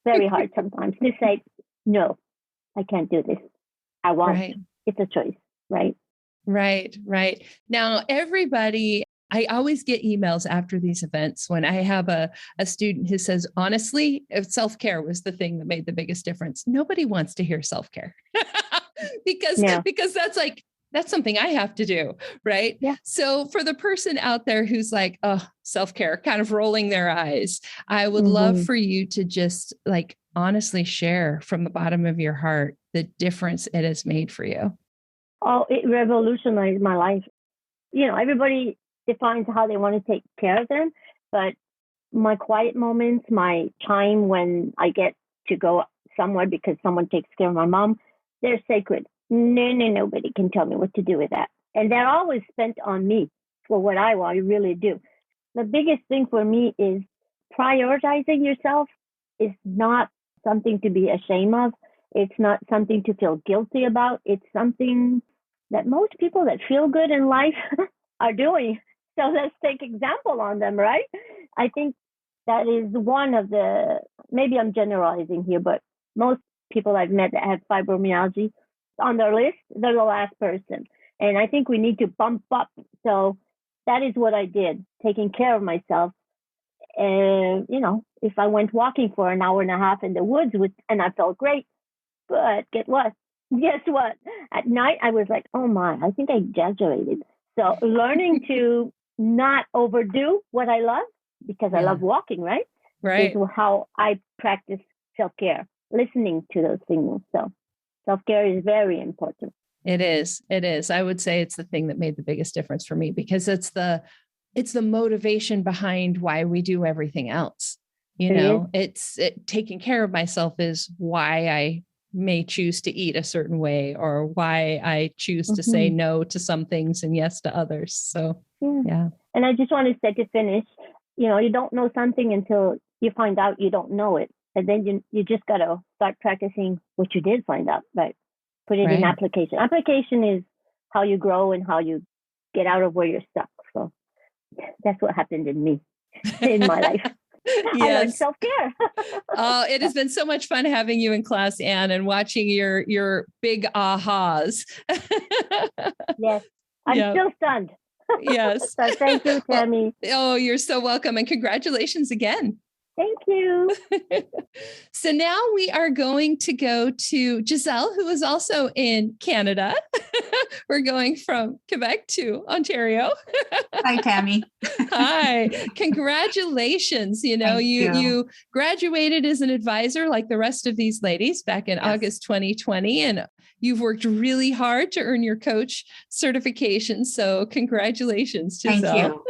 very hard sometimes to say, no, I can't do this. I won't. Right. It's a choice, right? Right. Now, everybody, I always get emails after these events when I have a student who says, honestly, if self-care was the thing that made the biggest difference. Nobody wants to hear self-care because that's something I have to do. Right. Yeah. So for the person out there who's like, oh, self-care, kind of rolling their eyes, I would love for you to just like honestly share from the bottom of your heart the difference it has made for you. Oh, it revolutionized my life. Everybody defines how they want to take care of them, but my quiet moments, my time when I get to go somewhere because someone takes care of my mom, they're sacred. Nobody can tell me what to do with that. And they're always spent on me for what I want to really do. The biggest thing for me is prioritizing yourself is not something to be ashamed of. It's not something to feel guilty about. It's something that most people that feel good in life are doing. So let's take example on them, right? I think that is one of the, maybe I'm generalizing here, but most people I've met that have fibromyalgia, on their list, they're the last person. And I think we need to bump up. So that is what I did, taking care of myself. And, if I went walking for an hour and a half in the woods and I felt great, but guess what? At night, I was like, oh my, I think I exaggerated. So learning to not overdo what I love, because I love walking, right? Is how I practice self-care, listening to those signals. So self-care is very important. It is. I would say it's the thing that made the biggest difference for me because it's the motivation behind why we do everything else. Taking care of myself is why I may choose to eat a certain way or why I choose to say no to some things and yes to others. So, yeah. And I just want to say to finish, you don't know something until you find out you don't know it. And then you just got to start practicing what you did find out, right? Put it in application. Application is how you grow and how you get out of where you're stuck. So that's what happened in me, in my life. Yes. I learned self-care. Oh, it has been so much fun having you in class, Anne, and watching your big ahas. Yes. I'm still stunned. Yes. So thank you, Tammy. Oh, you're so welcome. And congratulations again. Thank you. So now we are going to go to Giselle, who is also in Canada. We're going from Quebec to Ontario. Hi, Tammy. Hi. Congratulations. You know, Thank you. you graduated as an advisor like the rest of these ladies back in August 2020, and you've worked really hard to earn your coach certification. So congratulations, Giselle.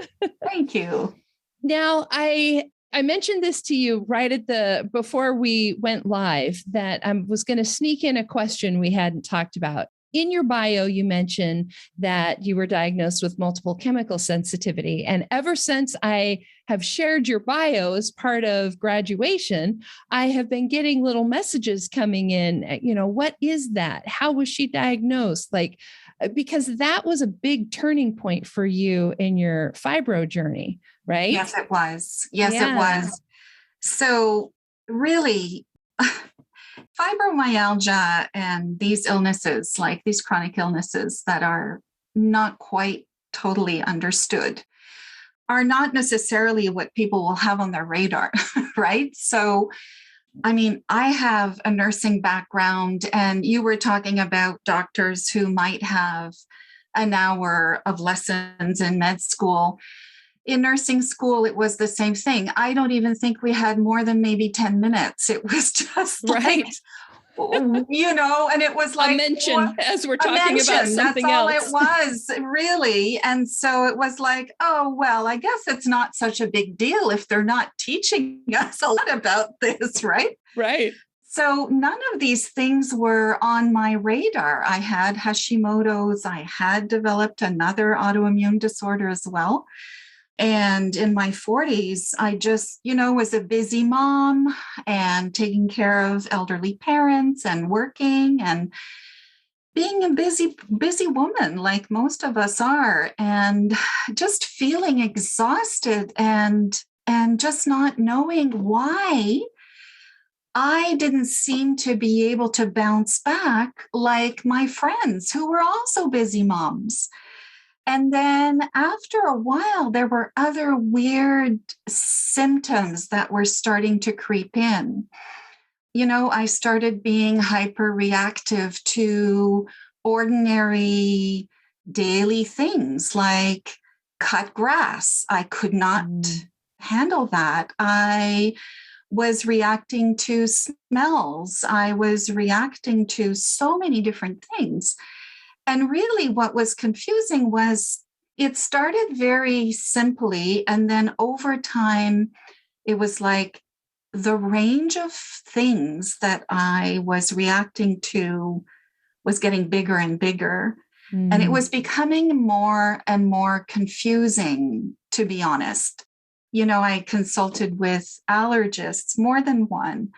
Thank you. Now, I mentioned this to you right before we went live, that I was going to sneak in a question we hadn't talked about. In your bio, you mentioned that you were diagnosed with multiple chemical sensitivity. And ever since I have shared your bio as part of graduation, I have been getting little messages coming in, what is that? How was she diagnosed? Because that was a big turning point for you in your fibro journey, right? Yes, it was. It was. So really, fibromyalgia and these illnesses, like these chronic illnesses that are not quite totally understood, are not necessarily what people will have on their radar, right? So, I mean, I have a nursing background, and you were talking about doctors who might have an hour of lessons in med school. In nursing school, it was the same thing. I don't even think we had more than maybe 10 minutes. It was just right. And it was like a mention as we're talking about something else. That's all it was, really. And so it was like, oh, well, I guess it's not such a big deal if they're not teaching us a lot about this, right? Right. So none of these things were on my radar. I had Hashimoto's. I had developed another autoimmune disorder as well. And in my 40s, I just, was a busy mom and taking care of elderly parents and working and being a busy woman like most of us are, and just feeling exhausted and just not knowing why I didn't seem to be able to bounce back like my friends who were also busy moms. And then after a while, there were other weird symptoms that were starting to creep in. I started being hyperreactive to ordinary daily things like cut grass. I could not handle that. I was reacting to smells. I was reacting to so many different things. And really what was confusing was it started very simply. And then over time, it was like the range of things that I was reacting to was getting bigger and bigger. And it was becoming more and more confusing, to be honest. I consulted with allergists, more than one.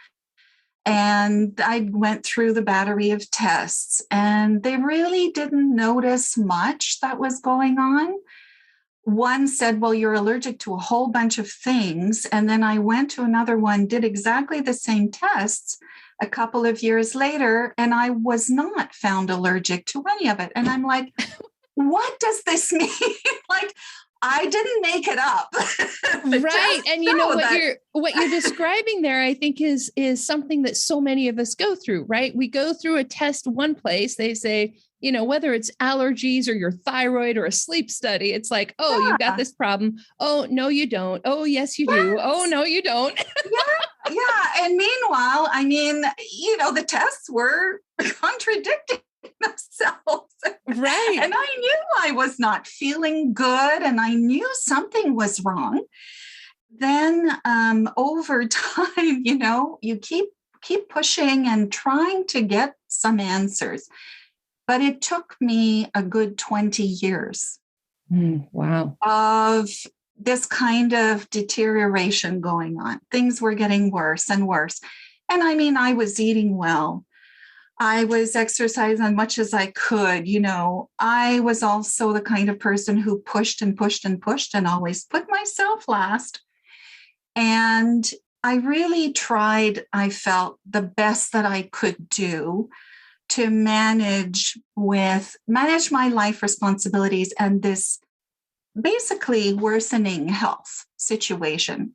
And I went through the battery of tests, and they really didn't notice much that was going on. One said, well, you're allergic to a whole bunch of things. And then I went to another one, did exactly the same tests a couple of years later, and I was not found allergic to any of it. And I'm like, what does this mean? I didn't make it up. Right. And what you're describing there, I think is something that so many of us go through, right? We go through a test one place, they say, whether it's allergies or your thyroid or a sleep study, it's like, oh, you've got this problem. Oh, no, you don't. Oh, yes, you do. Oh, no, you don't. Yeah. And meanwhile, the tests were contradicting themselves. Right. And I knew I was not feeling good, and I knew something was wrong. Then over time, you keep pushing and trying to get some answers. But it took me a good 20 years wow. of this kind of deterioration going on. Things were getting worse and worse. And I was eating well. I was exercising as much as I could. I was also the kind of person who pushed and pushed and pushed and always put myself last. And I really tried, I felt, the best that I could do to manage my life responsibilities and this basically worsening health situation.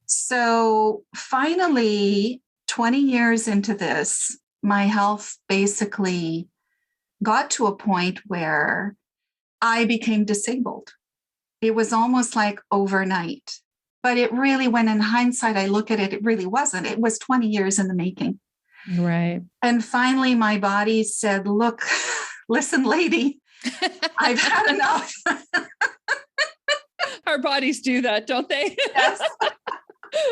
So finally, 20 years into this, my health basically got to a point where I became disabled. It was almost like overnight. But it really, when in hindsight, I look at it, it really wasn't. It was 20 years in the making. Right. And finally, my body said, look, listen, lady, I've had enough. Our bodies do that, don't they? Yes.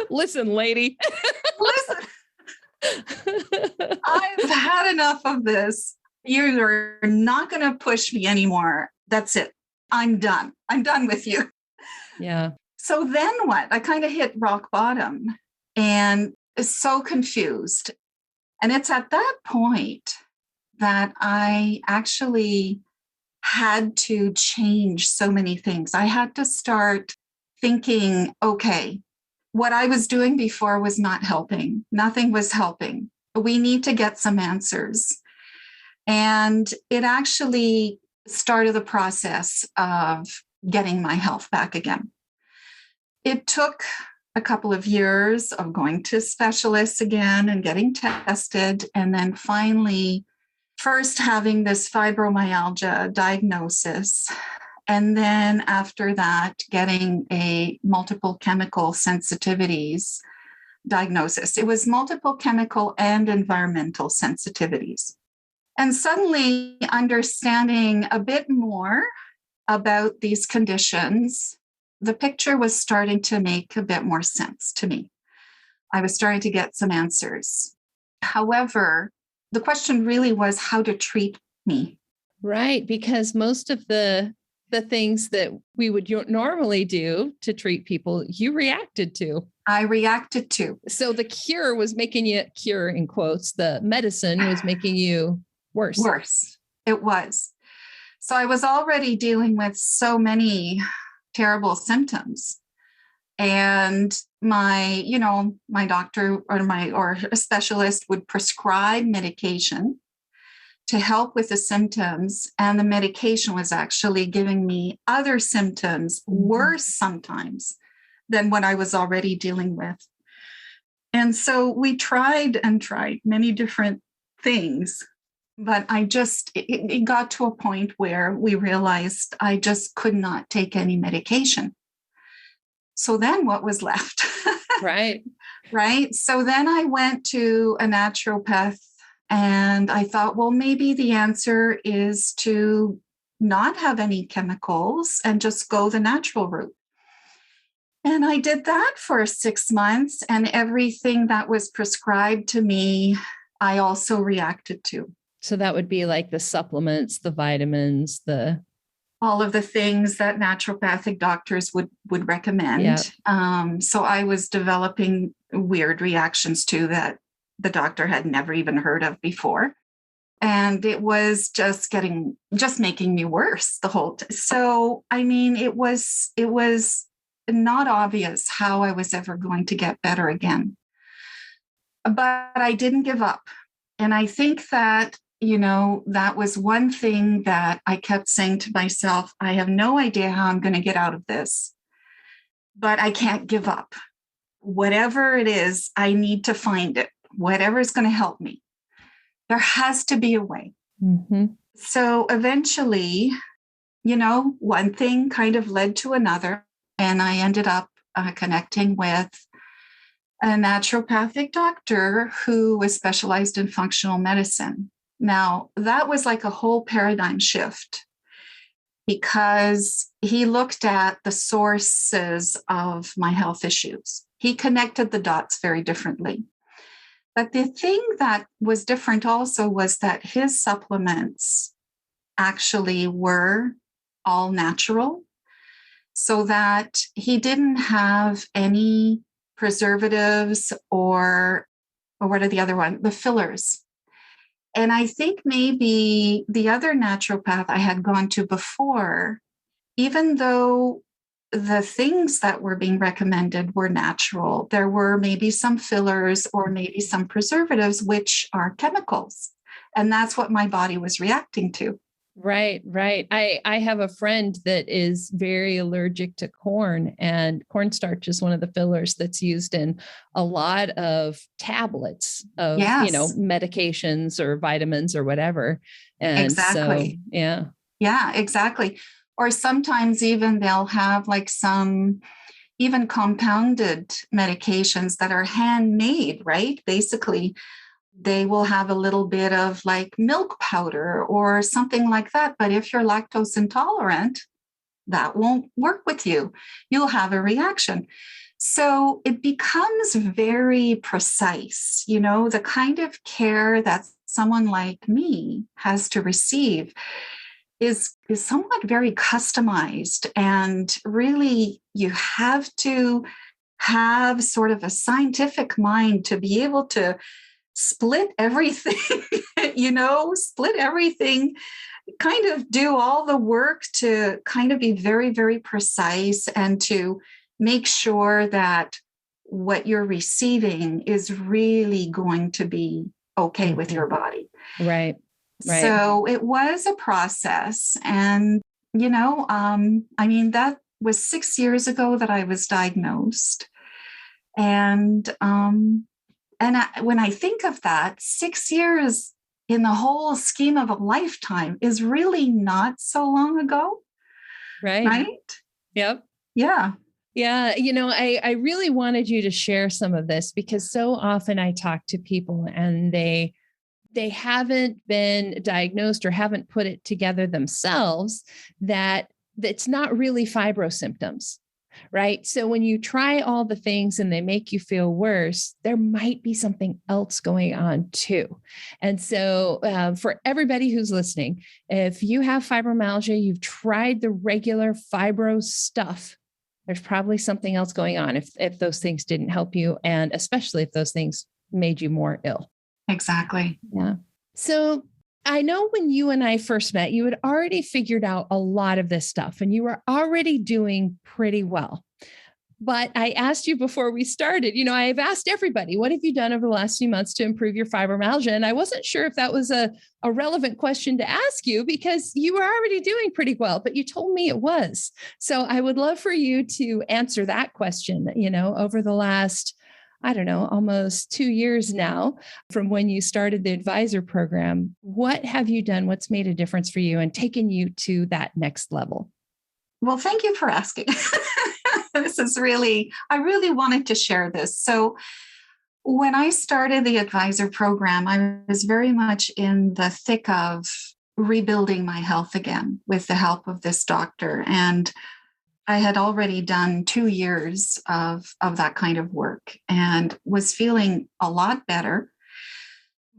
Listen, lady. Listen, I've had enough of this. You're not going to push me anymore. That's it. I'm done. I'm done with you. Yeah. So then what? I kind of hit rock bottom and is so confused. And it's at that point that I actually had to change so many things. I had to start thinking, okay, what I was doing before was not helping. Nothing was helping. We need to get some answers. And it actually started the process of getting my health back again. It took a couple of years of going to specialists again and getting tested, and then finally, first having this fibromyalgia diagnosis, and then after that, getting a multiple chemical sensitivities diagnosis. It was multiple chemical and environmental sensitivities. And suddenly understanding a bit more about these conditions, the picture was starting to make a bit more sense to me. I was starting to get some answers. However, the question really was how to treat me. Right. Because most of the things that we would normally do to treat people, you reacted to. I reacted to. So the cure was making you, cure in quotes, the medicine was making you worse. Worse. It was. So I was already dealing with so many terrible symptoms. And my doctor or a specialist would prescribe medication to help with the symptoms. And the medication was actually giving me other symptoms, worse sometimes than what I was already dealing with. And so we tried many different things, but it got to a point where we realized I just could not take any medication. So then what was left? Right. Right. So then I went to a naturopath and I thought, well, maybe the answer is to not have any chemicals and just go the natural route. And I did that for 6 months, and everything that was prescribed to me, I also reacted to. So that would be like the supplements, the vitamins, all of the things that naturopathic doctors would recommend. Yeah. So I was developing weird reactions to that the doctor had never even heard of before. And it was just making me worse the whole time. So, I mean, it was not obvious how I was ever going to get better again. But I didn't give up. And I think that, that was one thing that I kept saying to myself, I have no idea how I'm going to get out of this, but I can't give up. Whatever it is, I need to find it. Whatever is going to help me. There has to be a way. Mm-hmm. So eventually, one thing kind of led to another, and I ended up connecting with a naturopathic doctor who was specialized in functional medicine. Now, that was like a whole paradigm shift because he looked at the sources of my health issues. He connected the dots very differently. But the thing that was different also was that his supplements actually were all natural, so that he didn't have any preservatives or what are the other one? The fillers. And I think maybe the other naturopath I had gone to before, even though the things that were being recommended were natural, there were maybe some fillers or maybe some preservatives, which are chemicals. And that's what my body was reacting to. Right, right. I have a friend that is very allergic to corn, and cornstarch is one of the fillers that's used in a lot of tablets of, Yes, medications or vitamins or whatever. And so, exactly. yeah. Yeah, exactly. Or sometimes even they'll have like some even compounded medications that are handmade, right? Basically, they will have a little bit of like milk powder or something like that. But if you're lactose intolerant, that won't work with you. You'll have a reaction. So it becomes very precise, the kind of care that someone like me has to receive is somewhat very customized. And really, you have to have sort of a scientific mind to be able to split everything, split everything, kind of do all the work to kind of be very, very precise and to make sure that what you're receiving is really going to be okay with your body. Right. Right. So it was a process. And, that was 6 years ago that I was diagnosed. And when I think of that, 6 years in the whole scheme of a lifetime is really not so long ago. Right. Right? Yep. Yeah. Yeah. I really wanted you to share some of this because so often I talk to people and they haven't been diagnosed or haven't put it together themselves that it's not really fibro symptoms. Right. So when you try all the things and they make you feel worse, there might be something else going on too. And so for everybody who's listening, if you have fibromyalgia, you've tried the regular fibro stuff, there's probably something else going on if those things didn't help you. And especially if those things made you more ill. Exactly. Yeah. So I know when you and I first met, you had already figured out a lot of this stuff and you were already doing pretty well. But I asked you before we started, I've asked everybody, what have you done over the last few months to improve your fibromyalgia? And I wasn't sure if that was a relevant question to ask you because you were already doing pretty well, but you told me it was. So I would love for you to answer that question, over the last, I don't know, almost 2 years now from when you started the advisor program. What have you done? What's made a difference for you and taken you to that next level? Well, thank you for asking. I really wanted to share this. So when I started the advisor program, I was very much in the thick of rebuilding my health again with the help of this doctor. And I had already done 2 years of that kind of work and was feeling a lot better.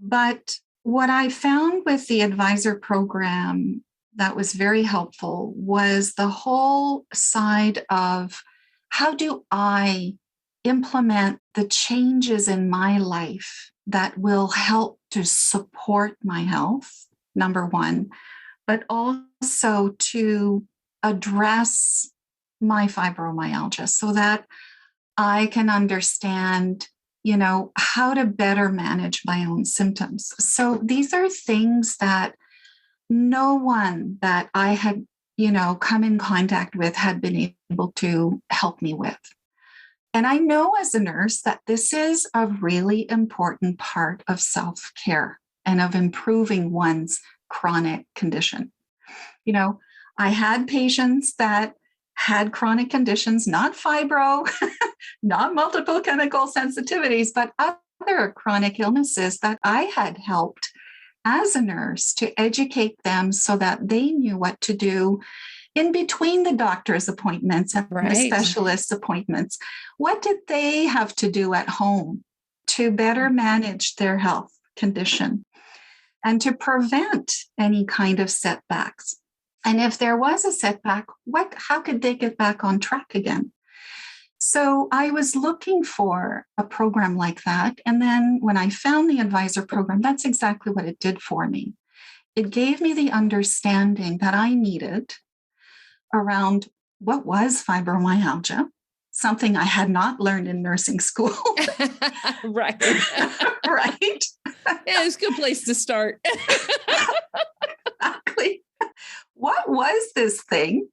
But what I found with the advisor program that was very helpful was the whole side of how do I implement the changes in my life that will help to support my health, number one, but also to address my fibromyalgia so that I can understand, how to better manage my own symptoms. So these are things that no one that I had, come in contact with had been able to help me with. And I know as a nurse that this is a really important part of self-care and of improving one's chronic condition. I had patients that had chronic conditions, not fibro, not multiple chemical sensitivities, but other chronic illnesses that I had helped as a nurse to educate them so that they knew what to do in between the doctor's appointments and the specialist appointments. What did they have to do at home to better manage their health condition and to prevent any kind of setbacks? And if there was a setback, how could they get back on track again? So I was looking for a program like that. And then when I found the advisor program, that's exactly what it did for me. It gave me the understanding that I needed around what was fibromyalgia, something I had not learned in nursing school. Right. Right. Yeah, it's a good place to start. Exactly. what was this thing?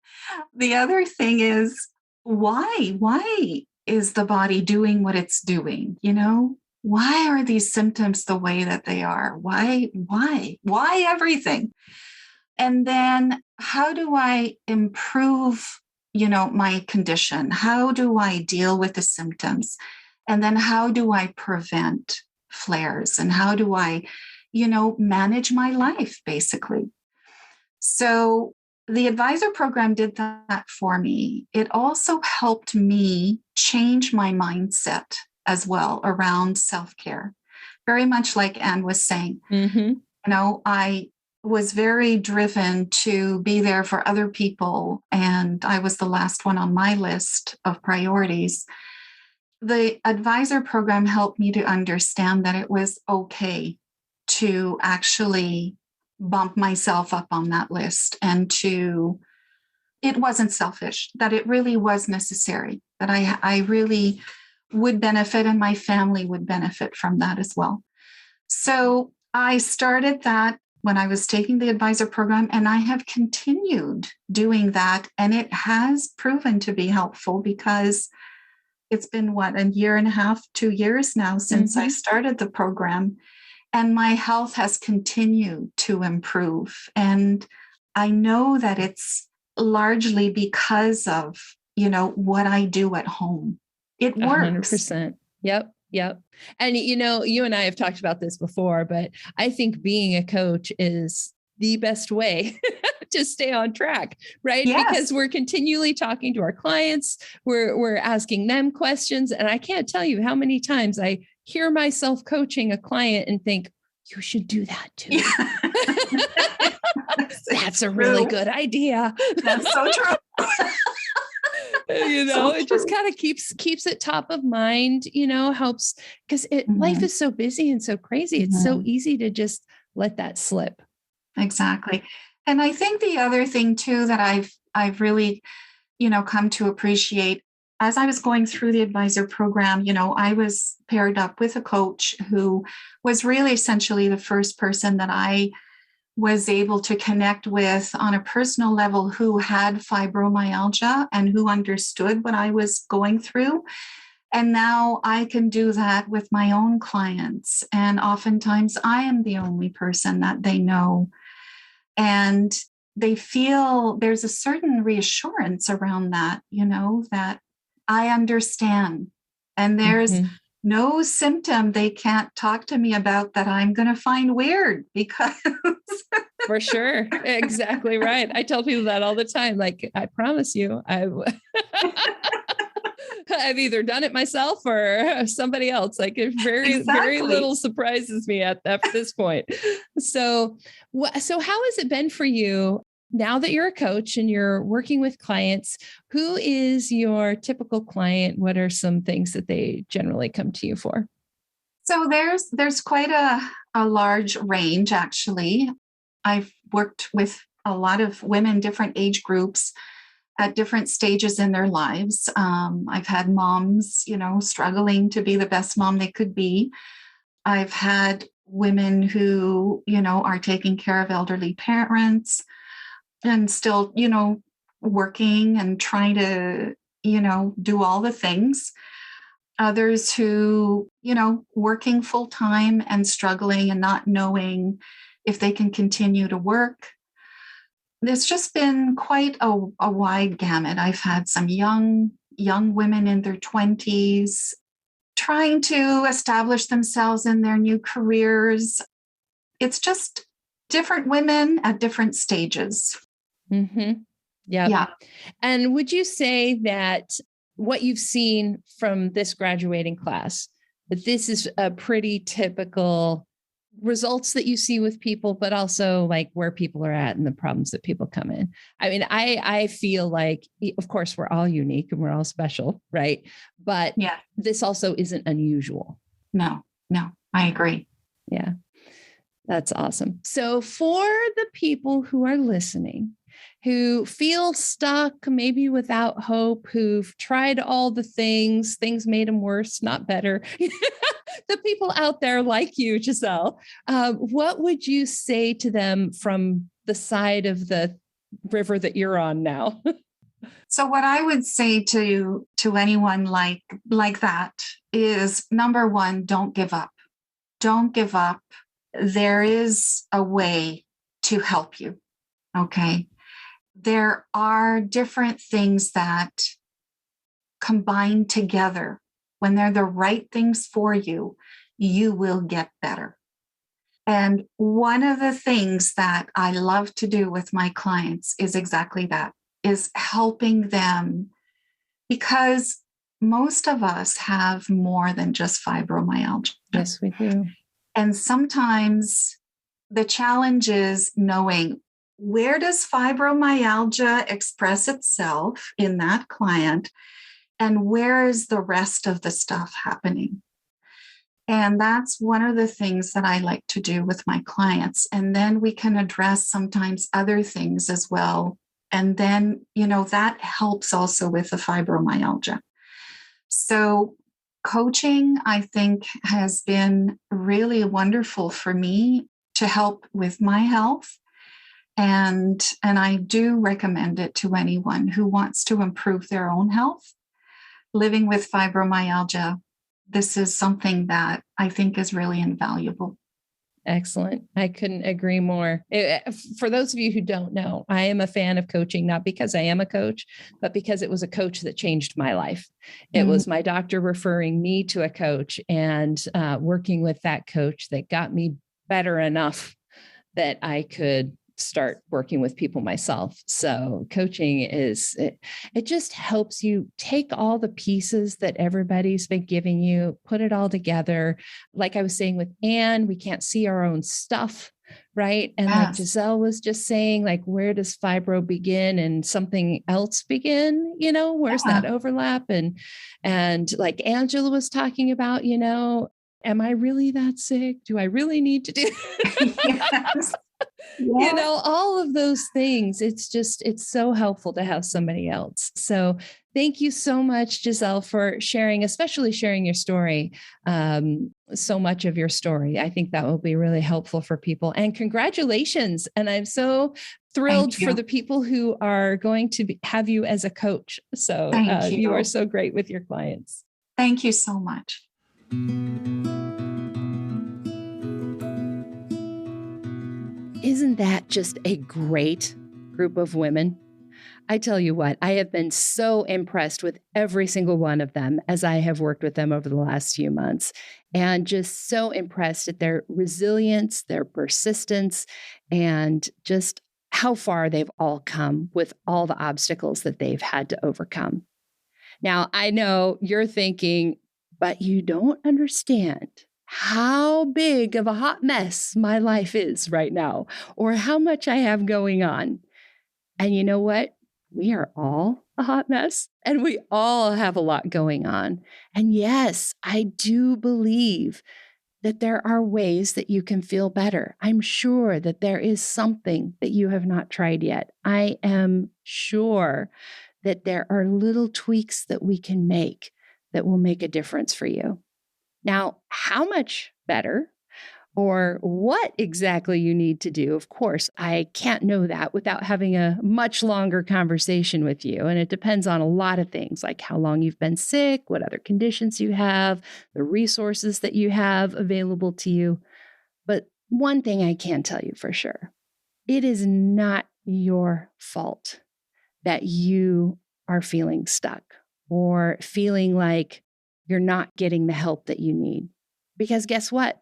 The other thing is, why? Why is the body doing what it's doing? Why are these symptoms the way that they are? Why everything? And then how do I improve, my condition? How do I deal with the symptoms? And then how do I prevent flares? And how do I, manage my life, basically? So the advisor program did that for me. It also helped me change my mindset as well around self-care. Very much like Anne was saying, I was very driven to be there for other people, and I was the last one on my list of priorities. The advisor program helped me to understand that it was okay to actually bump myself up on that list, and it wasn't selfish, that it really was necessary, that I really would benefit and my family would benefit from that as well. So I started that when I was taking the advisor program, and I have continued doing that. And it has proven to be helpful because it's been a year and a half, 2 years now since I started the program. And my health has continued to improve. And I know that it's largely because of, what I do at home. It works. 100%. Yep. And, you and I have talked about this before, but I think being a coach is the best way to stay on track, right? Yes. Because we're continually talking to our clients. We're asking them questions. And I can't tell you how many times I hear myself coaching a client and think, you should do that too. That's a really good idea. That's so true. It just kind of keeps it top of mind, helps, because life is so busy and so crazy. It's so easy to just let that slip. Exactly. And I think the other thing too that I've really, come to appreciate as I was going through the advisor program, I was paired up with a coach who was really essentially the first person that I was able to connect with on a personal level who had fibromyalgia and who understood what I was going through. And now I can do that with my own clients. And oftentimes I am the only person that they know. And they feel there's a certain reassurance around that, that I understand. And there's no symptom they can't talk to me about that I'm going to find weird, because for sure. Exactly right. I tell people that all the time. Like, I promise you, I've either done it myself or somebody else. Like, very little surprises me at this point. So how has it been for you now that you're a coach and you're working with clients? Who is your typical client? What are some things that they generally come to you for? So there's quite a large range, actually. I've worked with a lot of women, different age groups at different stages in their lives. I've had moms, struggling to be the best mom they could be. I've had women who, are taking care of elderly parents and still, working and trying to, do all the things. Others who, working full time and struggling and not knowing if they can continue to work. There's just been quite a wide gamut. I've had some young women in their 20s trying to establish themselves in their new careers. It's just different women at different stages. Mm-hmm. Yeah. And would you say that what you've seen from this graduating class, that this is a pretty typical results that you see with people, but also like where people are at and the problems that people come in? I mean, I feel like, of course, we're all unique and we're all special, right? But this also isn't unusual. No, I agree. Yeah, that's awesome. So for the people who are listening, who feel stuck, maybe without hope, who've tried all the things made them worse, not better. The people out there like you, Giselle, what would you say to them from the side of the river that you're on now. So what I would say to anyone like that is, number one, don't give up. Don't give up. There is a way to help you. Okay. There are different things that combine together. When they're the right things for you, you will get better. And one of the things that I love to do with my clients is exactly that, is helping them, because most of us have more than just fibromyalgia. Yes, we do. And sometimes the challenge is knowing, where does fibromyalgia express itself in that client, and where is the rest of the stuff happening? And that's one of the things that I like to do with my clients. And then we can address sometimes other things as well. And then, that helps also with the fibromyalgia. So coaching, I think, has been really wonderful for me to help with my health. And I do recommend it to anyone who wants to improve their own health. Living with fibromyalgia, this is something that I think is really invaluable. Excellent. I couldn't agree more. For those of you who don't know, I am a fan of coaching, not because I am a coach, but because it was a coach that changed my life. It was my doctor referring me to a coach and working with that coach that got me better enough that I could start working with people myself. So coaching it just helps you take all the pieces that everybody's been giving you, put it all together. Like I was saying with Anne, we can't see our own stuff, right? And like Giselle was just saying, like, where does fibro begin and something else begin? Where's that overlap? And like Angela was talking about, am I really that sick? Do I really need to do Yes. all of those things. It's so helpful to have somebody else. So thank you so much, Giselle, for sharing, especially sharing your story, so much of your story. I think that will be really helpful for people. And congratulations. And I'm so thrilled for the people who are going to have you as a coach. So you are so great with your clients. Thank you so much. Isn't that just a great group of women? I tell you what, I have been so impressed with every single one of them as I have worked with them over the last few months, and just so impressed at their resilience, their persistence, and just how far they've all come with all the obstacles that they've had to overcome. Now, I know you're thinking, but you don't understand how big of a hot mess my life is right now, or how much I have going on. And you know what? We are all a hot mess, and we all have a lot going on. And yes, I do believe that there are ways that you can feel better. I'm sure that there is something that you have not tried yet. I am sure that there are little tweaks that we can make that will make a difference for you. Now, how much better or what exactly you need to do, of course, I can't know that without having a much longer conversation with you. And it depends on a lot of things, like how long you've been sick, what other conditions you have, the resources that you have available to you. But one thing I can tell you for sure, it is not your fault that you are feeling stuck or feeling like you're not getting the help that you need. Because guess what?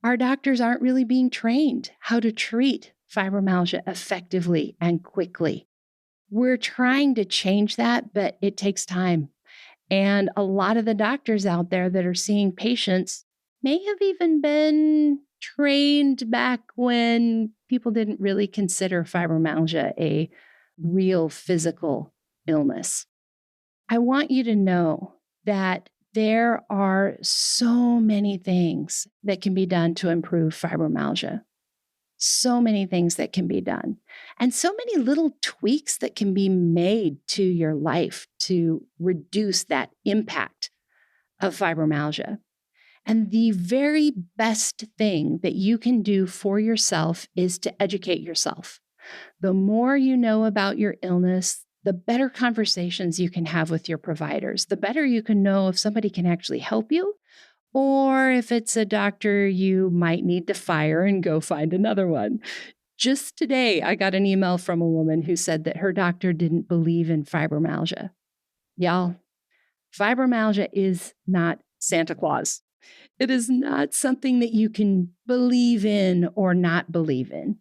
Our doctors aren't really being trained how to treat fibromyalgia effectively and quickly. We're trying to change that, but it takes time. And a lot of the doctors out there that are seeing patients may have even been trained back when people didn't really consider fibromyalgia a real physical illness. I want you to know that there are so many things that can be done to improve fibromyalgia. So many things that can be done. And so many little tweaks that can be made to your life to reduce that impact of fibromyalgia. And the very best thing that you can do for yourself is to educate yourself. The more you know about your illness, the better conversations you can have with your providers, the better you can know if somebody can actually help you, or if it's a doctor you might need to fire and go find another one. Just today, I got an email from a woman who said that her doctor didn't believe in fibromyalgia. Y'all, fibromyalgia is not Santa Claus. It is not something that you can believe in or not believe in.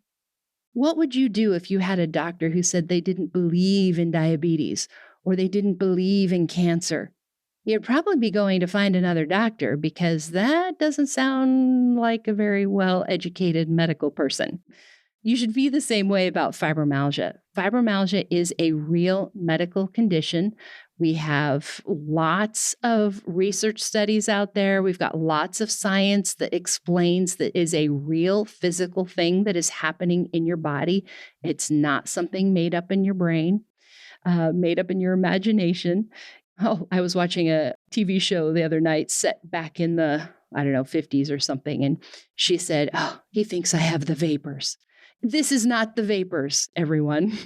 What would you do if you had a doctor who said they didn't believe in diabetes or they didn't believe in cancer? You'd probably be going to find another doctor because that doesn't sound like a very well-educated medical person. You should be the same way about fibromyalgia. Fibromyalgia is a real medical condition. We have lots of research studies out there. We've got lots of science that explains that is a real physical thing that is happening in your body. It's not something made up in your brain, made up in your imagination. Oh, I was watching a TV show the other night set back in the, 50s or something. And she said, "Oh, he thinks I have the vapors." This is not the vapors, everyone.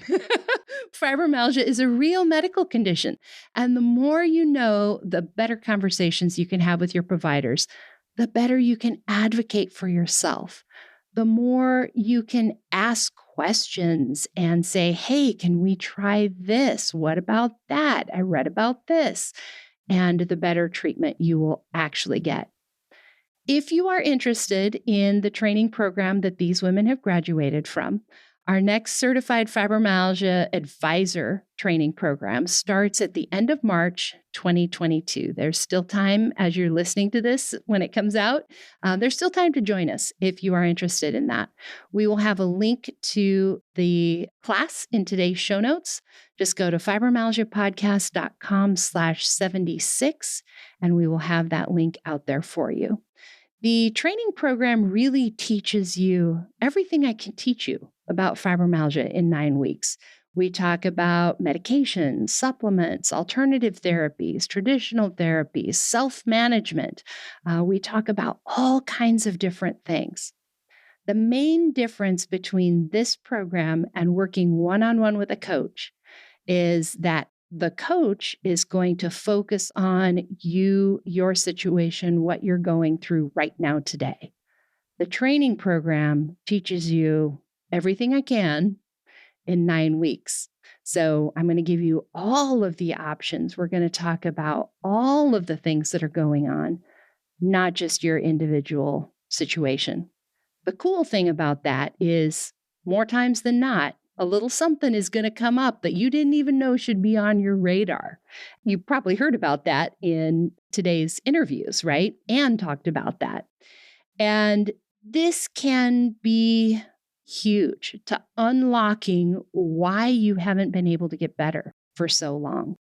Fibromyalgia is a real medical condition. And the more you know, the better conversations you can have with your providers, the better you can advocate for yourself. The more you can ask questions and say, "Hey, can we try this? What about that? I read about this." And the better treatment you will actually get. If you are interested in the training program that these women have graduated from, our next Certified Fibromyalgia Advisor training program starts at the end of March 2022. There's still time as you're listening to this when it comes out. There's still time to join us if you are interested in that. We will have a link to the class in today's show notes. Just go to fibromyalgiapodcast.com/76, and we will have that link out there for you. The training program really teaches you everything I can teach you about fibromyalgia in 9 weeks. We talk about medications, supplements, alternative therapies, traditional therapies, self-management. We talk about all kinds of different things. The main difference between this program and working one-on-one with a coach is that the coach is going to focus on you, your situation, what you're going through right now today. The training program teaches you everything I can in 9 weeks. So I'm going to give you all of the options. We're going to talk about all of the things that are going on, not just your individual situation. The cool thing about that is more times than not, a little something is going to come up that you didn't even know should be on your radar. You probably heard about that in today's interviews, right? Anne talked about that. And this can be huge to unlocking why you haven't been able to get better for so long.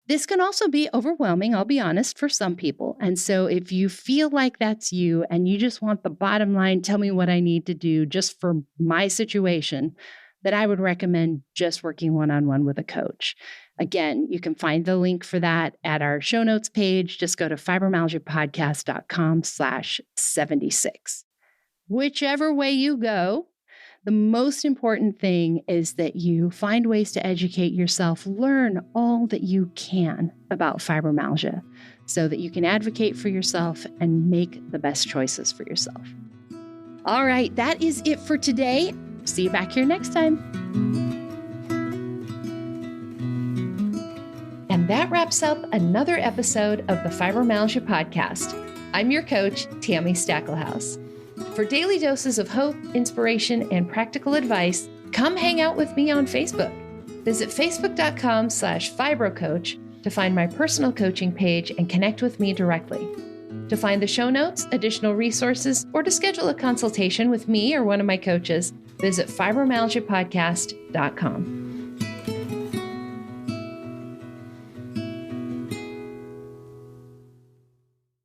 This can also be overwhelming, I'll be honest, for some people. And so if you feel like that's you and you just want the bottom line, tell me what I need to do just for my situation, then I would recommend just working one-on-one with a coach. Again, you can find the link for that at our show notes page. Just go to fibromyalgiapodcast.com/76. Whichever way you go, the most important thing is that you find ways to educate yourself, learn all that you can about fibromyalgia so that you can advocate for yourself and make the best choices for yourself. All right, that is it for today. See you back here next time. And that wraps up another episode of the Fibromyalgia Podcast. I'm your coach, Tammy Stackelhaus. For daily doses of hope, inspiration, and practical advice, come hang out with me on Facebook. Visit facebook.com/fibrocoach to find my personal coaching page and connect with me directly. To find the show notes, additional resources, or to schedule a consultation with me or one of my coaches, visit fibromyalgiapodcast.com.